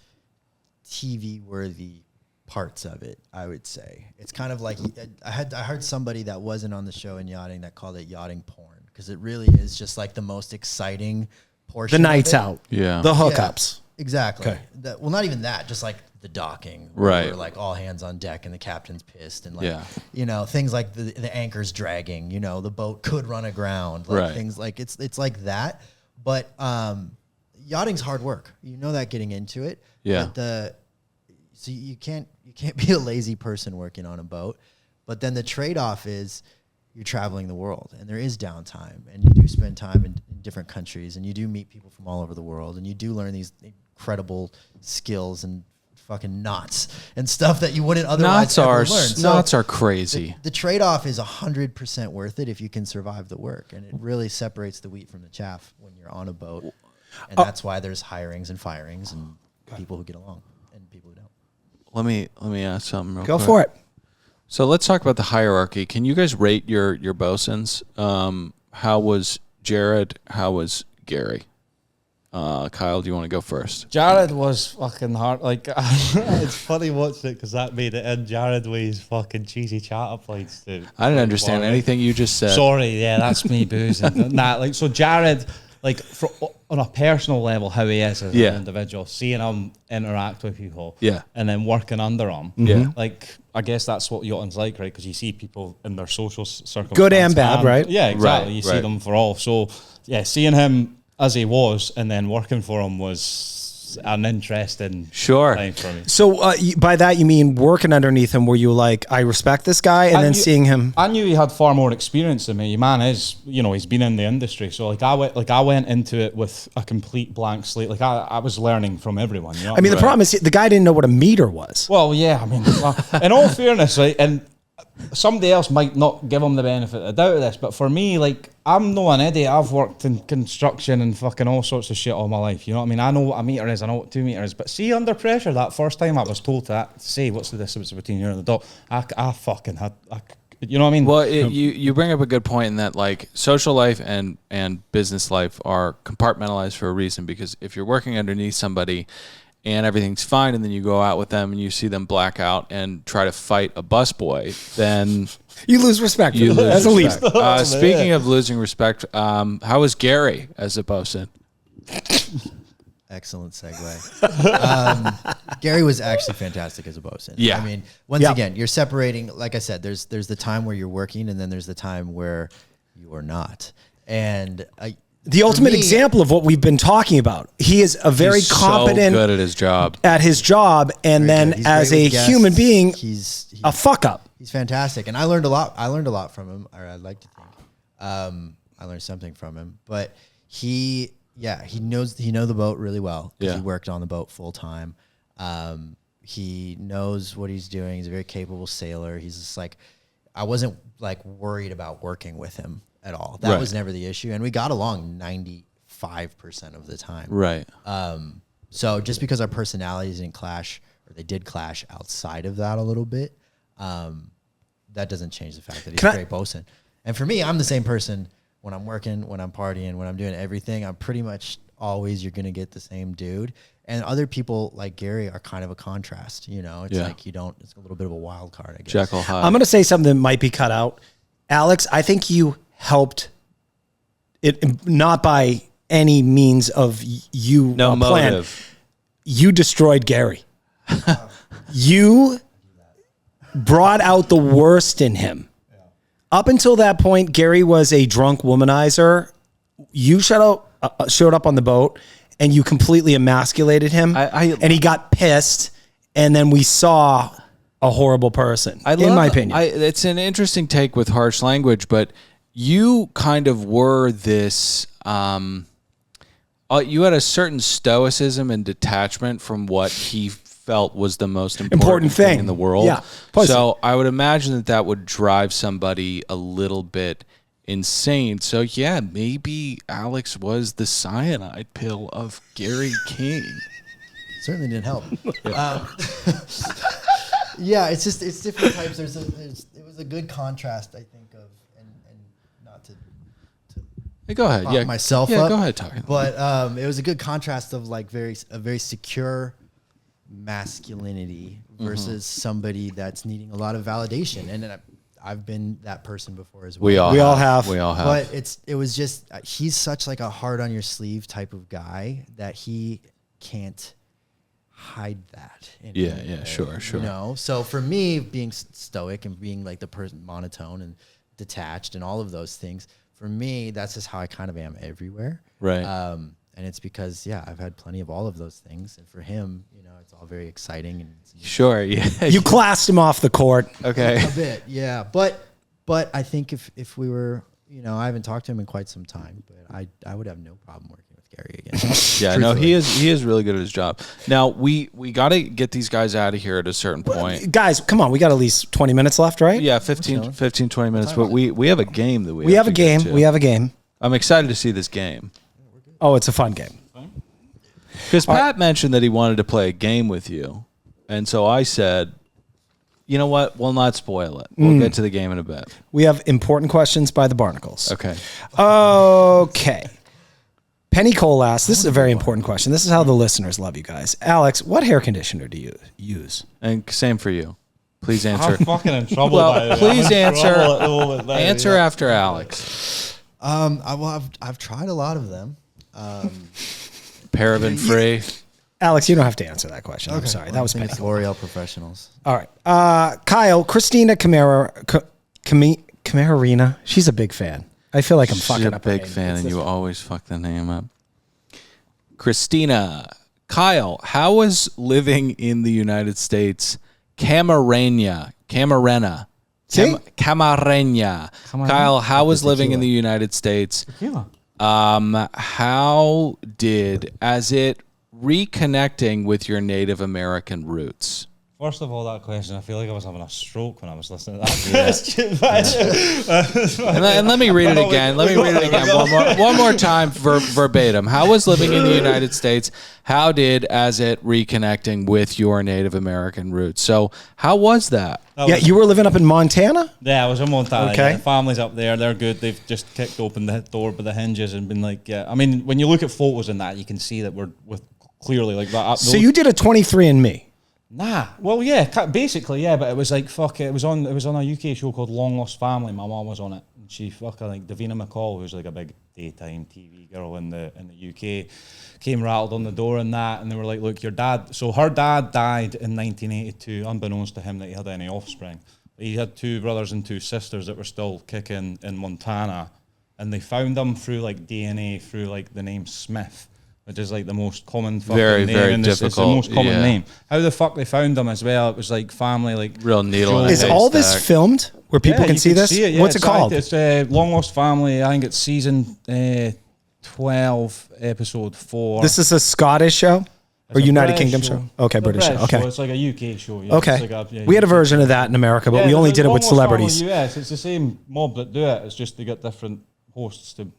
TV-worthy parts of it, I would say. It's kind of like, I heard somebody that wasn't on the show in yachting that called it yachting porn, because it really is just like the most exciting portion. The nights of it. out. Yeah. The hookups. Yeah, exactly. Okay. Well, not even that, just like the docking. Right. Where like all hands on deck and the captain's pissed and like, you know, things like the anchor's dragging, you know, the boat could run aground. Like things like, it's like that. But yachting's hard work. You know that getting into it. Yeah. But so you can't be a lazy person working on a boat. But then the trade-off is you're traveling the world, and there is downtime, and you do spend time in different countries, and you do meet people from all over the world, and you do learn these incredible skills and fucking knots and stuff that you wouldn't otherwise ever learn. Knots are crazy. The trade-off is 100% worth it if you can survive the work, and it really separates the wheat from the chaff when you're on a boat, and that's why there's hirings and firings and people who get along and people who don't. Let me ask something real quick. Go for it. So let's talk about the hierarchy. Can you guys rate your bosuns? How was Jared? How was Gary? Kyle, do you want to go first? Jared was fucking hard. Like, It's funny watching it because that made it in Jared with his fucking cheesy chatter plates. I didn't understand anything you just said. sorry, yeah, that's me boozing. So Jared, like, on a personal level, how he is as an individual, seeing him interact with people, and then working under him, like, I guess that's what yachting's like, right? Because you see people in their social circumstances, good and bad, right? Yeah, exactly. Right, you see them for all. So yeah, seeing him as he was, and then working for him was an interesting time for me. So by that you mean working underneath him, where you like, I respect this guy, and then seeing him. I knew he had far more experience than me. Man is, he's been in the industry, so I went into it with a complete blank slate. Like I was learning from everyone. I mean, the problem is the guy didn't know what a meter was. Well, yeah. I mean, in all fairness, right, and somebody else might not give him the benefit of the doubt of this, but for me, like, I'm no an idiot. I've worked in construction and fucking all sorts of shit all my life. You know what I mean? I know what a meter is. I know what 2 meters is. But see, under pressure, that first time I was told to say, what's the distance between you and the dock? I fucking had, you know what I mean? Well, you bring up a good point in that, like, social life and business life are compartmentalized for a reason, because if you're working underneath somebody and everything's fine, and then you go out with them and you see them black out and try to fight a busboy, then you lose respect. As a least. Speaking of losing respect, how was Gary as a bosun? Excellent segue. Gary was actually fantastic as a bosun. Yeah. I mean, once again, you're separating, like I said, there's the time where you're working, and then there's the time where you are not. And the ultimate example of what we've been talking about. He is a very competent, so good at his job. And then as a human being, he's a fuck up. He's fantastic, and I learned a lot. I learned a lot from him. Or I'd like to think I learned something from him. But he knows the boat really well, because he worked on the boat full time. He knows what he's doing. He's a very capable sailor. He's just like, I wasn't like worried about working with him at all. That was never the issue, and we got along 95% of the time. Right. So just because our personalities didn't clash, or they did clash outside of that a little bit, that doesn't change the fact that he's a great bosun. And for me, I'm the same person when I'm working, when I'm partying, when I'm doing everything. I'm pretty much always, you're going to get the same dude. And other people like Gary are kind of a contrast, It's like it's a little bit of a wild card, I guess. Jekyll Hyde. I'm going to say something that might be cut out. Alex, I think you helped it, not by any means of you. No motive. Plan. You destroyed Gary. You brought out the worst in him. Up until that point, Gary was a drunk womanizer. You showed up on the boat, and you completely emasculated him, and he got pissed, and then we saw a horrible person, in my opinion. It's an interesting take with harsh language, but you kind of were this, you had a certain stoicism and detachment from what he felt was the most important thing in the world. Yeah. So I would imagine that would drive somebody a little bit insane. So yeah, maybe Alex was the cyanide pill of Gary King. Certainly didn't help. Yeah, it's different types. It was a good contrast, I think, of and not to Hey, go ahead. pop myself up. Go ahead, talk. But it was a good contrast of like a very secure masculinity versus somebody that's needing a lot of validation. And I've been that person before as well. We all have. But it was just he's such like a hard on your sleeve type of guy that he can't hide that. Sure. So for me, being stoic and being like the person monotone and detached and all of those things, for me, that's just how I kind of am everywhere. Right. And it's because, I've had plenty of all of those things. And for him, it's all very exciting. And sure, yeah. You classed him off the court. Okay. A bit, yeah. But But I think if we were, I haven't talked to him in quite some time, but I would have no problem working with Gary again. Yeah, no, he is really good at his job. Now we got to get these guys out of here at a certain point. Guys, come on, we got at least 20 minutes left, right? Yeah, 15, 20 minutes. But we have a game that we have a game. We have a game. I'm excited to see this game. Oh, it's a fun game. Because Pat mentioned that he wanted to play a game with you, and so I said, you know what? We'll not spoil it. We'll get to the game in a bit. We have important questions by the Barnacles. Okay. Okay. Penny Cole asks, this is a very important question. This is how the listeners love you guys. Alex, what hair conditioner do you use? And same for you. Please answer. I'm fucking in trouble. Well, please answer. Answer After Alex. I've tried a lot of them. Paraben free. Alex, you don't have to answer that question. I'm sorry. That was Penny it's Cole. L'Oreal Professionals. All right. Kyle, Christina Camarina. She's a big fan. I feel like I'm fucking up. She's a big fan, and you always fuck the name up. Christina, Kyle, how was living in the United States? Camarena. See? Camarena. Kyle, how was living in the United States? How did, as it reconnecting with your Native American roots? First of all, that question, I feel like I was having a stroke when I was listening to that question. And let me read it again. One more time verbatim. How was living in the United States? How did, as it reconnecting with your Native American roots? So how was that? You were living up in Montana? Yeah, I was in Montana. Okay. Yeah. The family's up there. They're good. They've just kicked open the door by the hinges and been like, yeah. I mean, when you look at photos and that, you can see that we're with clearly like that. So you did a 23andMe? Nah, well, yeah, basically, yeah, but it was like fuck it. It was on a UK show called Long Lost Family. My mom was on it, and she fucking like Davina McCall, who's like a big daytime TV girl in the UK, came rattled on the door and that, and they were like, look, your dad. So her dad died in 1982, unbeknownst to him that he had any offspring. He had 2 brothers and 2 sisters that were still kicking in Montana, and they found them through like DNA through like the name Smith, which is like the most common fucking name. Very difficult. It's the most common name. How the fuck they found them as well? It was like family, like real needle. Is all this filmed where people can see this? See it, yeah. What's it called? It's Long Lost Family. I think it's season 12, episode 4. This is a Scottish show or United Kingdom show? Okay, British show. Okay, it's like a UK show. Yeah. Okay, we had a version of that in America, but we only did it with celebrities. US, it's the same mob that do it. It's just they get different hosts to.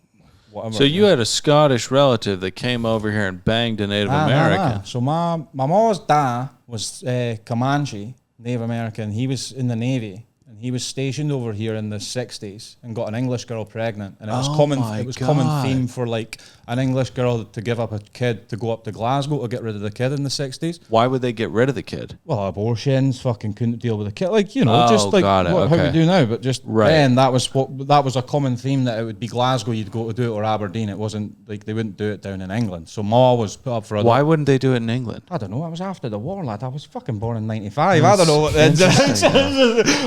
Whatever. So you had a Scottish relative that came over here and banged a Native American. So my mom's dad was Comanche, Native American. He was in the Navy, and he was stationed over here in the 60s and got an English girl pregnant. And it was common theme for like an English girl to give up a kid to go up to Glasgow to get rid of the kid in the 60s. Why would they get rid of the kid? Well, abortions, fucking couldn't deal with the kid, like just like how we do now. But just then, that was a common theme that it would be Glasgow you'd go to do it, or Aberdeen. It wasn't like they wouldn't do it down in England. So Ma was put up for. Why wouldn't they do it in England? I don't know. I was after the war, lad. I was fucking born in '95. I don't know what.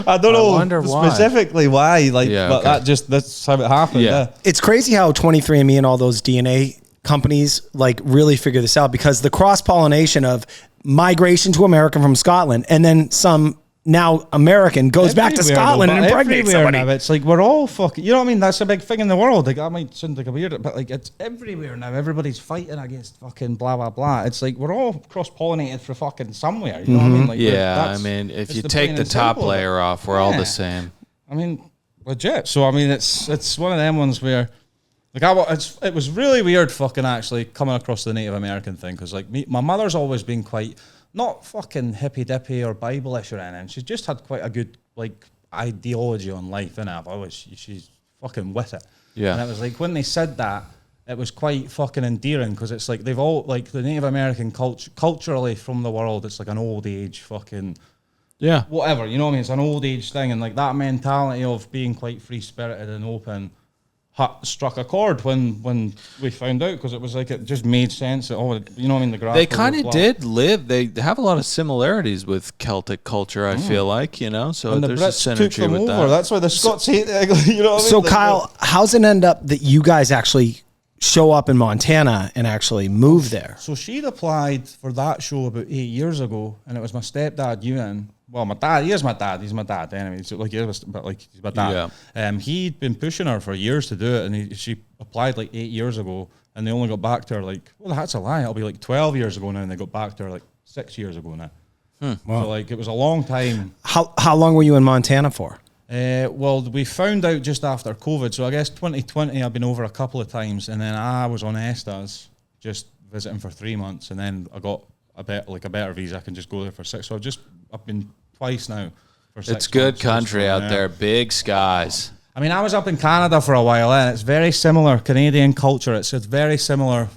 I don't know specifically why. But that's how it happened. Yeah. It's crazy how 23andMe and all those DNA companies like really figure this out, because the cross-pollination of migration to America from Scotland, and then some now American goes back to Scotland and impregnates somebody. Now, it's like we're all fucking, you know what I mean? That's a big thing in the world. Like, I might sound like a weird, but like it's everywhere now. Everybody's fighting against fucking blah, blah, blah. It's like we're all cross-pollinated for fucking somewhere. You know what I mean? Like, I mean, if you take the top layer off, we're all the same. I mean, legit. So, I mean, it's one of them ones where, like, it was really weird fucking actually coming across the Native American thing, because like my mother's always been quite, not fucking hippy-dippy or Bible-ish or anything. She's just had quite a good like ideology on life, innit? She's fucking with it. Yeah. And it was like when they said that, it was quite fucking endearing, because it's like they've all, like the Native American culturally from the world, it's like an old age fucking, yeah, whatever, you know what I mean? It's an old age thing, and like that mentality of being quite free-spirited and open struck a chord when we found out, because it was like it just made sense. You know what I mean? The grass. They kind of did live. They have a lot of similarities with Celtic culture. I feel like, so and there's the a Brits synergy took them with over. that. That's why the Scots hate it. You know what I mean? So Kyle, how's it end up that you guys actually show up in Montana and actually move there? So she'd applied for that show about 8 years ago, and it was my stepdad Ewan well, my dad, he is my dad. He's my dad anyway. So like, but like, he's my dad. Yeah. He'd been pushing her for years to do it, and she applied like 8 years ago, and they only got back to her like, well, that's a lie. It'll be like 12 years ago now, and they got back to her like 6 years ago now. So like, it was a long time. How long were you in Montana for? Well, we found out just after COVID. So I guess 2020, I've been over a couple of times, and then I was on Estas just visiting for 3 months, and then I got a better visa. I can just go there for 6. So I've been twice now. For 6 It's good months, country out there, big skies. I mean, I was up in Canada for a while, and it's very similar Canadian culture. It's very similar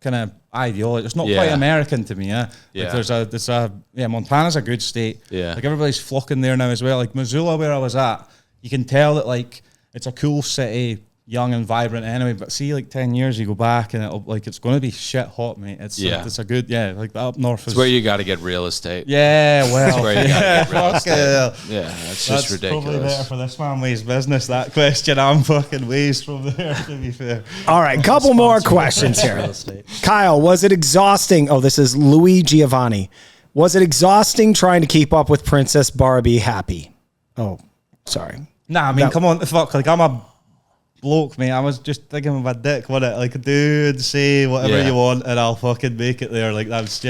kind of ideology. It's not quite American to me. Yeah. Like Montana's a good state. Yeah. Like everybody's flocking there now as well. Like Missoula, where I was at, you can tell that like it's a cool city, young and vibrant anyway. But see, like 10 years, you go back and it's going to be shit hot, mate. It's a good like up north. It's where you got to get real estate. Yeah, well, That's where you got to get real estate. Yeah, that's just ridiculous. Probably better for this family's business. That question, I'm fucking ways from there. To be fair. All right, couple more questions here. Kyle, was it exhausting? Oh, this is Louis Giovanni. Was it exhausting trying to keep up with Princess Barbie Happy? Oh, sorry. Nah, I mean, come on, fuck. Like, I'm a bloke, mate. I was just thinking of my dick, wasn't it? Like, dude, say whatever you want, and I'll fucking make it there. Like, that's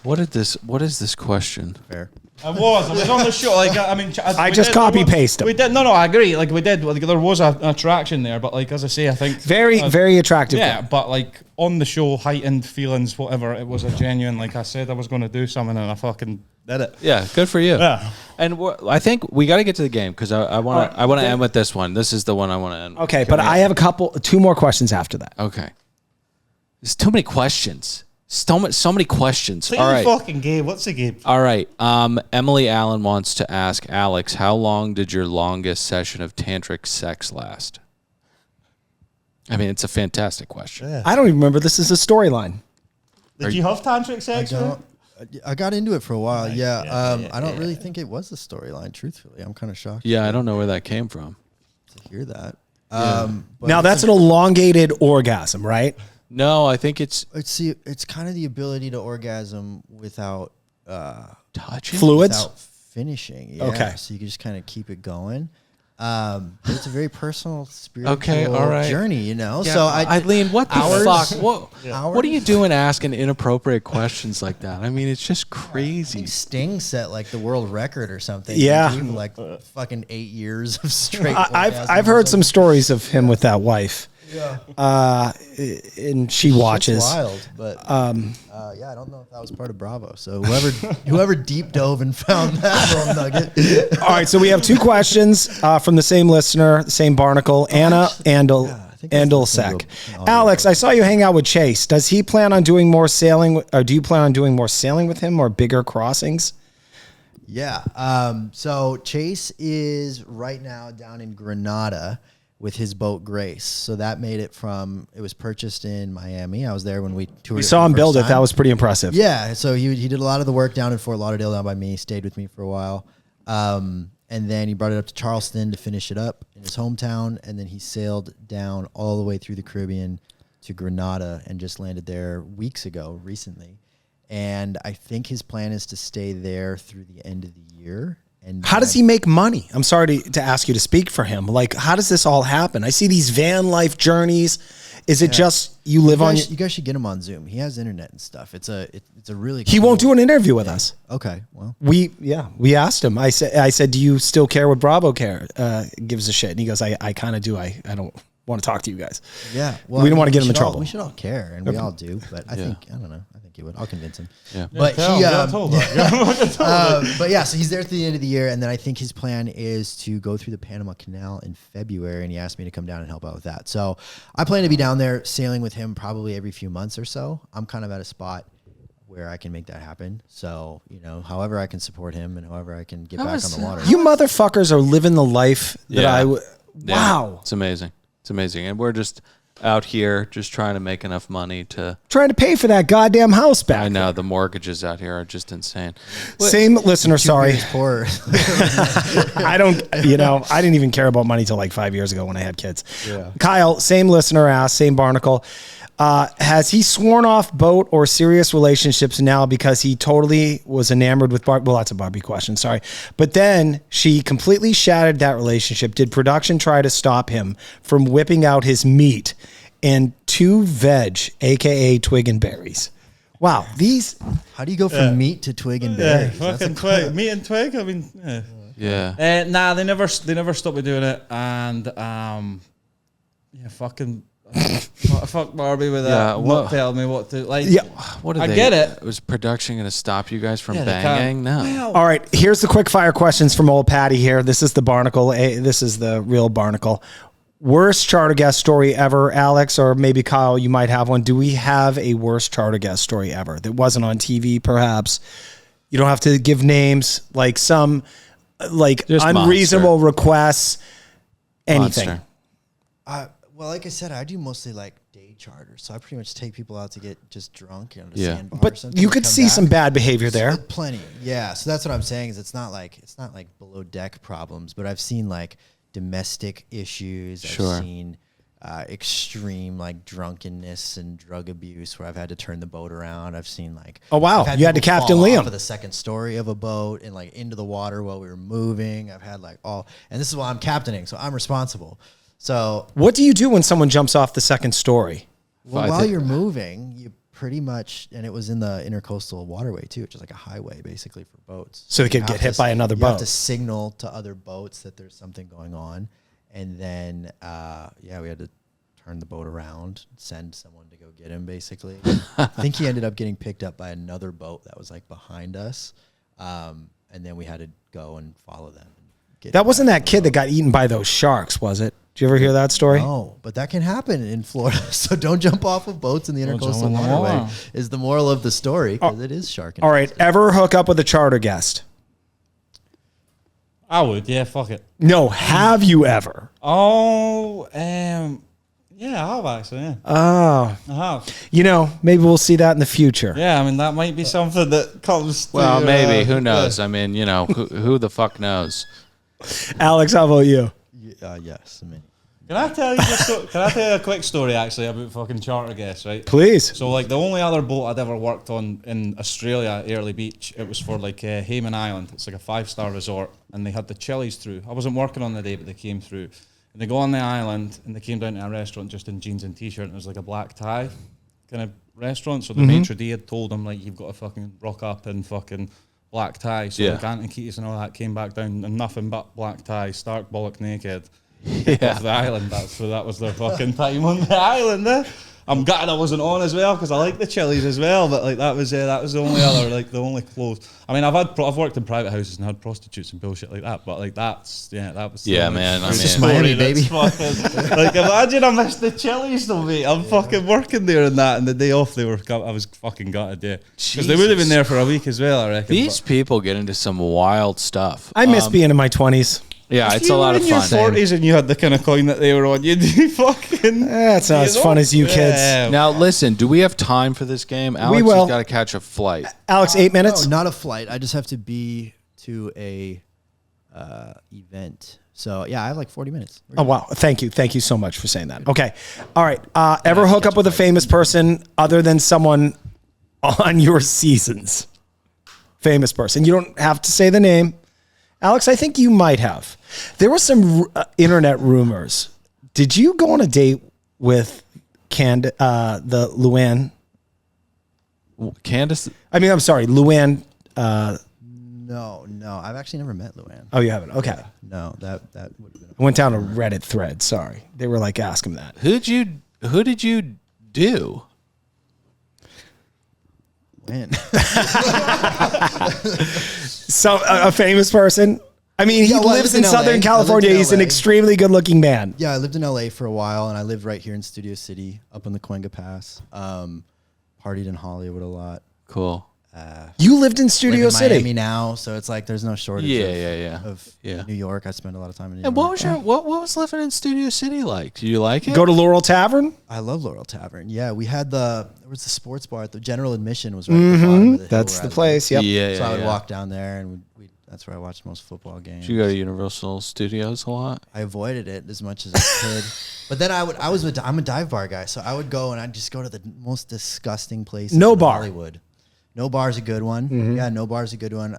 What is this question? Fair. I was on the show. Like, I mean, I just copy paste them. We did. No, I agree. Like, we did. Like, there was an attraction there, but like, as I say, I think very attractive. Yeah, but like on the show, heightened feelings, whatever. It was a genuine. Like I said, I was going to do something, and I fucking did it. Yeah, good for you. Yeah. And I think we got to get to the game because I want to end with this one. This is the one I want to end. Okay, but I have two more questions after that. Okay. There's too many questions. So many questions. Play All the right. fucking game. What's the game? All right. Emily Allen wants to ask Alex, how long did your longest session of tantric sex last? I mean, it's a fantastic question. I don't even remember this is a storyline. Did you have tantric sex? I got into it for a while. I don't really think it was a storyline. Truthfully, I'm kind of shocked. Yeah, I don't know where that came from. To hear that. Now that's an elongated orgasm, right? No, I think it's It's kind of the ability to orgasm without touching fluids. without finishing. Yeah. Okay. So you can just kind of keep it going. But it's a very personal, spiritual journey, you know. Yeah, So Eileen, what the hours- fuck? What are you doing asking inappropriate questions like that? I mean, it's just crazy. Sting set like the world record or something. Yeah. People, like fucking 8 years of straight. I've heard some stories of him with that wife. Yeah. And she watches. It's wild, but I don't know if that was part of Bravo. So whoever deep dove and found that little nugget. All right, so we have two questions from the same listener, the same barnacle, Anna Andelsek. Alex, I saw you hang out with Chase. Does he plan on doing more sailing, or do you plan on doing more sailing with him or bigger crossings? Yeah. So Chase is right now down in Grenada with his boat Grace. So that made it it was purchased in Miami. I was there when we toured. We saw him build it. That was pretty impressive. Yeah. So he did a lot of the work down in Fort Lauderdale down by me, stayed with me for a while. And then he brought it up to Charleston to finish it up in his hometown. And then he sailed down all the way through the Caribbean to Grenada and just landed there weeks ago, recently. And I think his plan is to stay there through the end of the year. And how does he make money? I'm sorry to ask you to speak for him. Like, how does this all happen? I see these van life journeys. Is it just you live on? You guys should get him on Zoom. He has internet and stuff. It's a really. He won't do an interview with us. Okay, well, we asked him. I said, do you still care what Bravo gives a shit? And he goes, I kind of do. I don't want to talk to you guys. Yeah, well, we don't want to get him in trouble. We should all care, and we all do. But I don't know. I think he would. I'll convince him. Yeah, but but yeah, so he's there at the end of the year, and then I think his plan is to go through the Panama Canal in February, and he asked me to come down and help out with that. So I plan to be down there sailing with him probably every few months or so. I'm kind of at a spot where I can make that happen. So, however I can support him and however I can get back on the water. You motherfuckers are living the life that wow. It's amazing. It's amazing. And we're just out here just trying to make enough money to pay for that goddamn house back. I know the mortgages out here are just insane. Same listener, sorry. Poor. I didn't even care about money till like 5 years ago when I had kids. Yeah. Kyle, same listener asked, same barnacle. Has he sworn off boat or serious relationships now because he totally was enamored with Barbie? Well, that's a Barbie question, sorry. But then she completely shattered that relationship. Did production try to stop him from whipping out his meat and 2 veg, aka twig and berries? Wow, these. How do you go from meat to twig and berries? Fucking twig, meat and twig. I mean, Yeah. nah, they never stopped me doing it, and fucking. Fuck Barbie with that. Not tell me what to like. Yeah, What I get it. Was production going to stop you guys from Yeah, they banging? No. Well, All right, here's the quick fire questions from old Patty here. This is the barnacle. This is the real barnacle. Worst charter guest story ever, Alex, or maybe Kyle, you might have one. Do we have a worst charter guest story ever that wasn't on TV, perhaps? You don't have to give names, like some Just unreasonable requests, anything. Monster. Well, like I said, I do mostly like day charters, so I pretty much take people out to get just drunk, to Yeah. sandbar or But something. you and could come see back. some bad behavior there. Plenty, yeah. So that's what I'm saying is it's not like below deck problems, but I've seen like domestic issues. Sure. I've seen extreme like drunkenness and drug abuse where I've had to turn the boat around. I've seen like Oh, wow. I've You had to people Captain fall Liam. off of the second story of a boat and like into the water while we were moving. I've had like and this is why I'm captaining, so I'm responsible. So What do you do when someone jumps off the second story? while you're moving, you pretty much, and it was in the intercoastal waterway too, which is like a highway basically for boats. So they could You get have hit by another You have boat. to signal to other boats that there's something going on, and then we had to turn the boat around, send someone to go get him. Basically, I think he ended up getting picked up by another boat that was like behind us, and then we had to go and follow them. That wasn't that kid that got eaten by those sharks, was it? Did you ever hear that story? No, but that can happen in Florida. So don't jump off of boats in the Don't jump intercoastal in the waterway. water. Is the moral of the story because it is shark. All right, ever hook up with a charter guest? I would, yeah, fuck it. No, have you ever? Oh, yeah, I have actually, yeah. Oh, I have. maybe we'll see that in the future. Yeah, I mean, that might be something that comes to, Well, maybe. Who knows? I mean, who the fuck knows? Alex, how about you? Yes, I mean. Can I tell you a quick story, actually, about fucking charter guests, right? Please. So, like, the only other boat I'd ever worked on in Australia, Airlie Beach, it was for, like, Hayman Island. It's like a 5-star resort, and they had the Chili's through. I wasn't working on the day, but they came through. And they go on the island, and they came down to a restaurant just in jeans and T-shirt, and it was like a black tie kind of restaurant. So the maitre d' had told them, like, you've got to fucking rock up in fucking black tie. So, like, Aunt and Keys and all that came back down in nothing but black tie, stark bollock naked. Off the island. That was their fucking time on the island. I'm gutted I wasn't on as well because I like the Chili's as well. But like that was the only other the only close. I mean, I've worked in private houses and had prostitutes and bullshit like that. But like that was. The only Man. I It's mean, just Miami, baby. like imagine I missed the Chili's though, mate. I'm fucking working there and that, and the day off I was fucking gutted, yeah. Because they would have been there for a week as well, I reckon. these people get into some wild stuff. I miss being in my 20s. Yeah, If it's a lot of you were fun. in your 40s and you had the kind of coin that they were on, you'd be fucking. That's not as fun as you kids. Yeah. Now, listen, do we have time for this game? Alex will. has got to catch a flight. Alex, 8 minutes? No, not a flight. I just have to be to a event. So yeah, I have like 40 minutes. Oh, wow. Thank you. Thank you so much for saying that. Okay. All right. Ever hook up with a famous person other than someone on your seasons? Famous person. You don't have to say the name. Alex, I think you might have. There were some internet rumors. Did you go on a date with the Luann? Candace? I mean, I'm sorry, Luann. No, I've actually never met Luann. Oh, you haven't? Okay. No, that would have been. I went down a Reddit thread. Sorry. They were like, ask him that. Who did you do? When? So a famous person. I mean, he well, I lives lived in in LA. Southern I California. lived in He's an LA. extremely good-looking man. Yeah, I lived in LA for a while, and I lived right here in Studio City, up on the Cahuenga Pass. Partied in Hollywood a lot. Cool. You lived in live Studio in City. Miami now, so it's like there's no shortage. Of New York. I spend a lot of time in New York. And what was living in Studio City like? Do you like it? Go to Laurel Tavern. I love Laurel Tavern. Yeah, there was the sports bar at the General Admission was right at the bottom of the hill That's where the I place. Yep. Yeah, So I would walk down there, and that's where I watched most football games. Do you go to Universal Studios a lot? I avoided it as much as I could, but then I'm a dive bar guy, so I would go and I'd just go to the most disgusting places. No in bar. Hollywood. No Bar's a good one. Mm-hmm. Yeah, No Bar's a good one.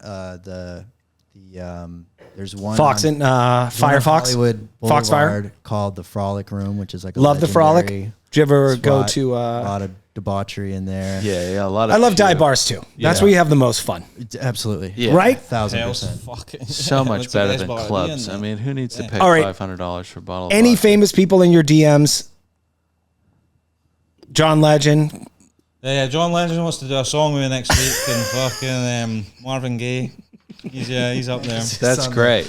There's one Fox on- and there's one on Firefox. Hollywood Foxfire. Boulevard called the Frolic Room, which is like a Love the Frolic. legendary Did you ever go spot. to? A lot of debauchery in there. Yeah, a lot of. I love dive bars too. That's Yeah. where you have the most fun, Absolutely. Yeah. right? 1,000%. Fucking So much That's the better best than bar to be clubs. in, I mean, who needs to pay All right. $500 for a bottle? Any of vodka? famous people in your DMs? John Legend. Yeah, John Legend wants to do a song with me next week, and fucking Marvin Gaye. He's up there. That's great.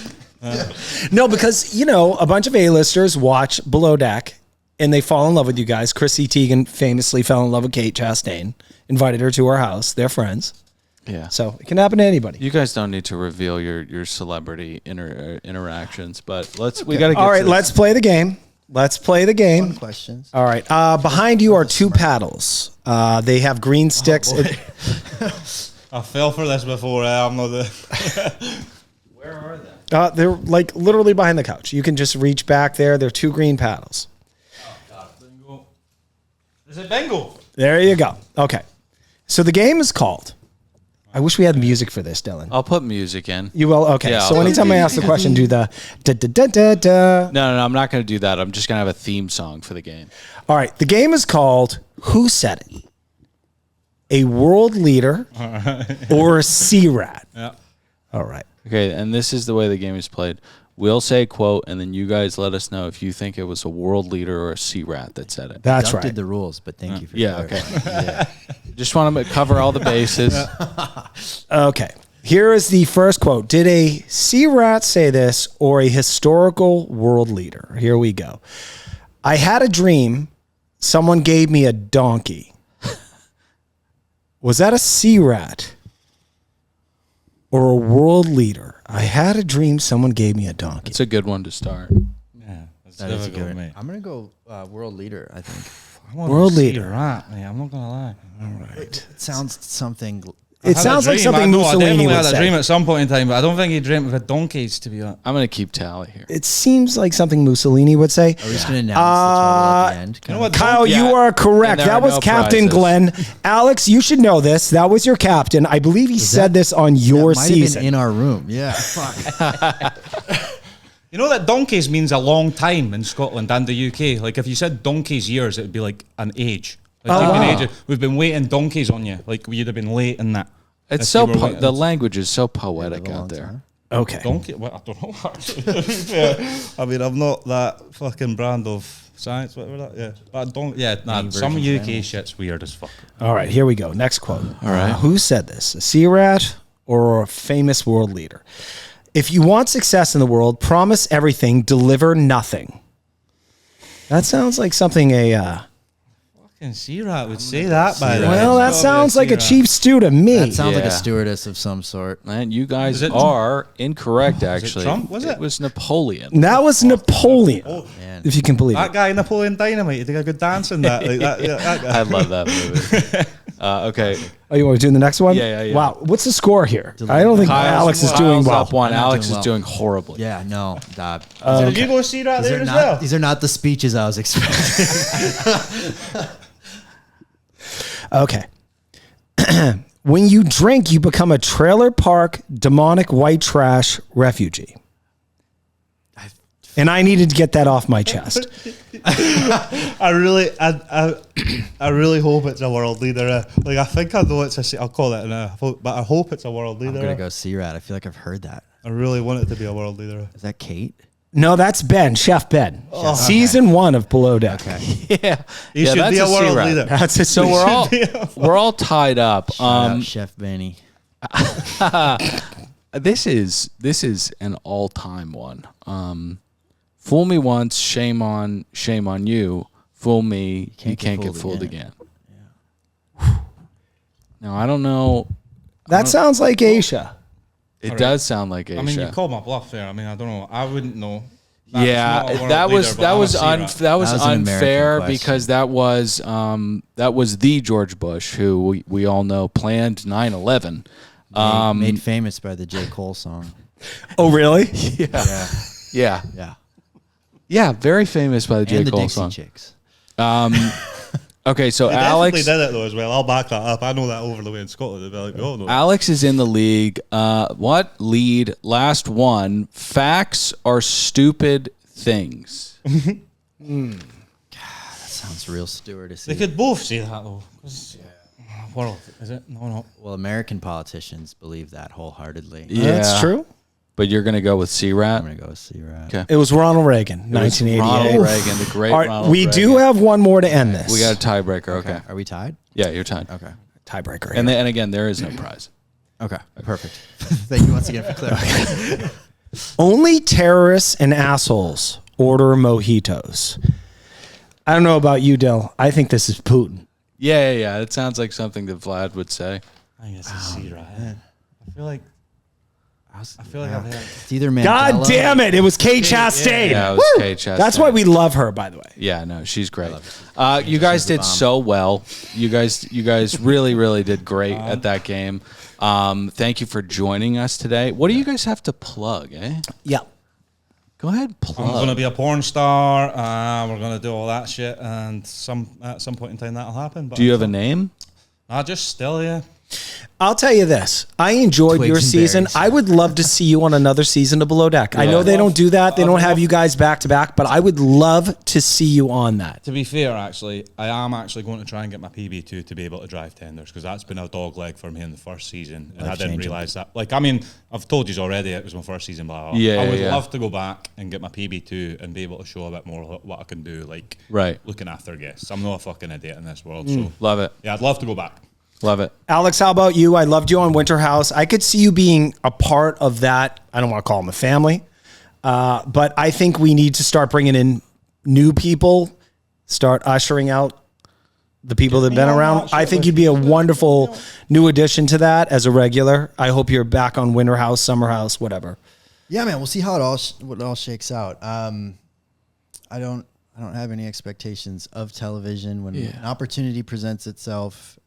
No, because a bunch of A-listers watch Below Deck and they fall in love with you guys. Chrissy Teigen famously fell in love with Kate Chastain, invited her to her house. They're friends. Yeah. So it can happen to anybody. You guys don't need to reveal your celebrity interactions, but we got to get All right, to let's play the game. Let's play the game. Fun questions. All right. Behind you are two paddles. They have green sticks. I fell for this before. I'm not the. Where are they? They're like literally behind the couch. You can just reach back there. They're two green paddles. Oh God, bingo! Is it bingo? There you go. Okay. So the game is called. I wish we had music for this, Dylan. I'll put music in. You will? Okay. Yeah, So I'll- anytime I ask the question, do the da da da da da. No, I'm not going to do that. I'm just going to have a theme song for the game. All right. The game is called Who Said It? A world leader or a sea rat? Yeah. All right. Okay, and this is the way the game is played. We'll say a quote, and then you guys let us know if you think it was a world leader or a sea rat that said it. That's Duck right. did the rules, but thank you for Yeah, okay. clarifying. Just want to cover all the bases. Okay. Here is the first quote. Did a sea rat say this or a historical world leader? Here we go. I had a dream. Someone gave me a donkey. Was that a sea rat or a world leader? I had a dream. Someone gave me a donkey. It's a good one to start. Yeah, that's That is a difficult, good. mate. I'm gonna go world leader. I think I want World to see leader. a rat, mate. I'm not gonna lie. Right. it sounds something. It sounds like something I Mussolini definitely would had a say. dream at some point in time, but I don't think he dreamt of donkeys, to be honest. I'm going to keep tally here. It seems like something Mussolini would say. Are we just gonna announce the total at the end? You know what? Kyle, Yeah. you are correct. And there That are was no Captain prizes. Glenn. Alex, you should know this. That was your captain. I believe he said this on your That might have been season. in our room. Yeah. Fuck. You know that donkeys means a long time in Scotland and the UK. Like if you said donkeys years, it would be like an age. Like Oh, you've been wow. ages. We've been waiting donkeys on you. Like you'd have been late in that. It's If so you were waiting. the language is so poetic Live a out long there. time. Okay. Donkey? Well, I don't know. Actually, to be fair. I mean, I'm not that fucking brand of science, whatever that. Yeah, but don't. Yeah, nah. Being Some virgins of UK animals. shit's weird as fuck. All right, here we go. Next quote. All right. Who said this? A sea rat or a famous world leader? If you want success in the world, promise everything, deliver nothing. That sounds like something Fucking sea rat would say that. By the way. well, that It's sounds probably like a sea chief stew to me. That sounds like Yeah. a stewardess of some sort. And you guys Is it- are incorrect, actually. Trump? Was it? It was Napoleon. That was Napoleon, Man. if you can believe That it. guy, Napoleon Dynamite, he did a good dance in that. Like that, yeah, that guy. I love that movie. Okay. Oh, you want to do the next one? Yeah. Wow. What's the score here? I don't think Alex is doing Kyle's well. up one. I'm not Alex doing is well. doing horribly. Yeah, no. So did you go sea rat there as well? These are not the speeches I was expecting. Okay. When you drink, you become a trailer park demonic white trash refugee. And I needed to get that off my chest. I really hope it's a world leader. Like I think I know it's I'll call it but I hope it's a world I'm leader. gonna go Sea Rat. I feel like I've heard that. I really want it to be a world leader. Is that Kate? No, that's Ben, Chef Ben. Season 1 of Below Deck. Okay. Yeah. He should that's be a sea world rat. leader. That's it. So we're all tied up. Shout out Chef Benny. This is an all-time one. Fool me once, shame on you. Fool me, you can't get fooled again. Now I don't know That sounds like Asia. It does sound like Asia. I mean, you called my bluff there. I mean, I don't know. I wouldn't know. Yeah, that was an unfair American because that was the George Bush who we all know planned 9/11. Made famous by the J. Cole song. Oh, really? Yeah, very famous by the J. And the Cole Dixie song. Chicks. Okay, so They Alex definitely did it though as well. I'll back that up. I know that over the way in Scotland. They'd be like, oh no. Alex is in the league. What lead? Last one. Facts are stupid things. That sounds real stewardessy. They could both say that though. World, is it? No. Well, American politicians believe that wholeheartedly. Yeah, That's true. But you're gonna go with C-Rat. I'm gonna go with C-Rat. Okay. It was Ronald Reagan, It was 1988. Ronald Reagan, the great All right, Ronald we Reagan. do have one more to end this. We got a tiebreaker. Okay. Are we tied? Yeah, you're tied. Okay. tiebreaker. And again, there is no prize. Okay. Perfect. Thank you once again for clarifying. Only terrorists and assholes order mojitos. I don't know about you, Dill. I think this is Putin. Yeah. It sounds like something that Vlad would say. I think it's a C, right? I feel like I've had. It's either Mandela. God damn it. It was Kate Chastain. Yeah, it was Kate Chastain. That's why we love her, by the way. Yeah, no, she's great. You guys did so well. You guys really, really did great at that game. Thank you for joining us today. What do you guys have to plug, eh? Yeah. Go ahead, plug. I'm gonna be a porn star. We're gonna do all that shit, and at some point in time that'll happen. But Do you have a name? just still, yeah. I'll tell you this. I enjoyed Twigs your and season. berries. I would love to see you on another season of Below Deck. I know they don't do that. They don't have you guys back to back, but I would love to see you on that. To be fair, actually, I am actually going to try and get my PB2 to be able to drive tenders because that's been a dog leg for me in the first season, and I didn't Life-changing. realise that. Like, I mean, I've told you already it was my first season, blah, blah, blah. Yeah, I would yeah. love to go back and get my PB2 and be able to show a bit more what I can do, like Right. looking after guests. I'm not a fucking idiot in this world, so Love it. yeah, I'd love to go back. Love it. Alex, how about you? I loved you on Winter House. I could see you being a part of that. I don't want to call them a family, but I think we need to start bringing in new people, start ushering out the people that have been around. I think you'd be a wonderful new addition to that as a regular. I hope you're back on Winter House, Summer House, whatever. Yeah, man. We'll see how what it all shakes out. I don't have any expectations of television. When an opportunity presents itself,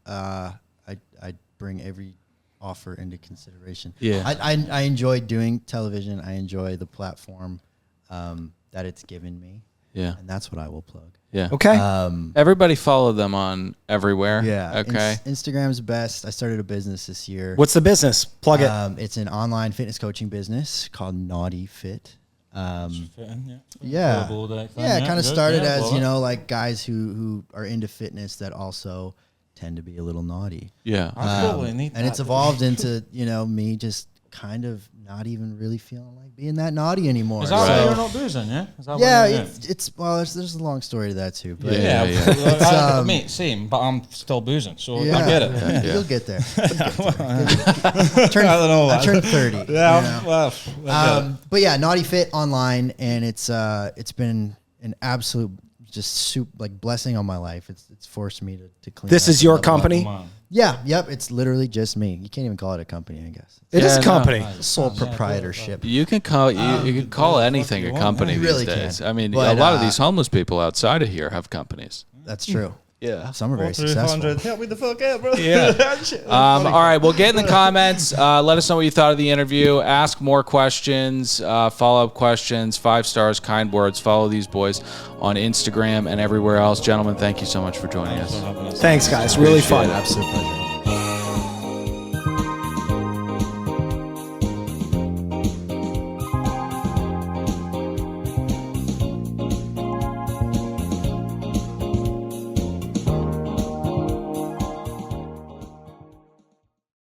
I bring every offer into consideration. Yeah. I enjoy doing television. I enjoy the platform that it's given me. Yeah. And that's what I will plug. Yeah. Okay. Everybody follow them on everywhere. Yeah. Okay. Instagram's best. I started a business this year. What's the business? Plug it. It's an online fitness coaching business called Naughty Fit. Fitting, Yeah. Below Deck thing, Yeah, it kind of good, started yeah, as, love you it. know, like guys who are into fitness that also tend to be a little naughty. Yeah. I probably need And that. it's evolved into, me just kind of not even really feeling like being that naughty anymore. Is that why Right. you're not boozing, yeah? Is that Yeah, why you're it's well, there's a long story to that too. But Yeah. Yeah, mate, same, but I'm still boozing, so I get it. Yeah. You'll get there. I don't know. I turned 30. Yeah, you know? well, I get it. But yeah, Naughty Fit online, and it's been an absolute just blessing on my life. It's forced me to clean. This up is and your level up. company? Come on. Yeah, yep. It's literally just me. You can't even call it a company, I guess. It is Yeah, a company. no. Sole proprietorship. You can call you can call anything a you want, company You these really days. can. I mean, But, a lot of these homeless people outside of here have companies. That's true. Yeah. Some are very successful. 300. Help me the fuck out, bro. Yeah. All right. Well, get in the comments. Let us know what you thought of the interview. Ask more questions, follow-up questions, 5 stars, kind words. Follow these boys on Instagram and everywhere else. Gentlemen, thank you so much for joining us. Thanks, guys. Really fun. Absolute pleasure.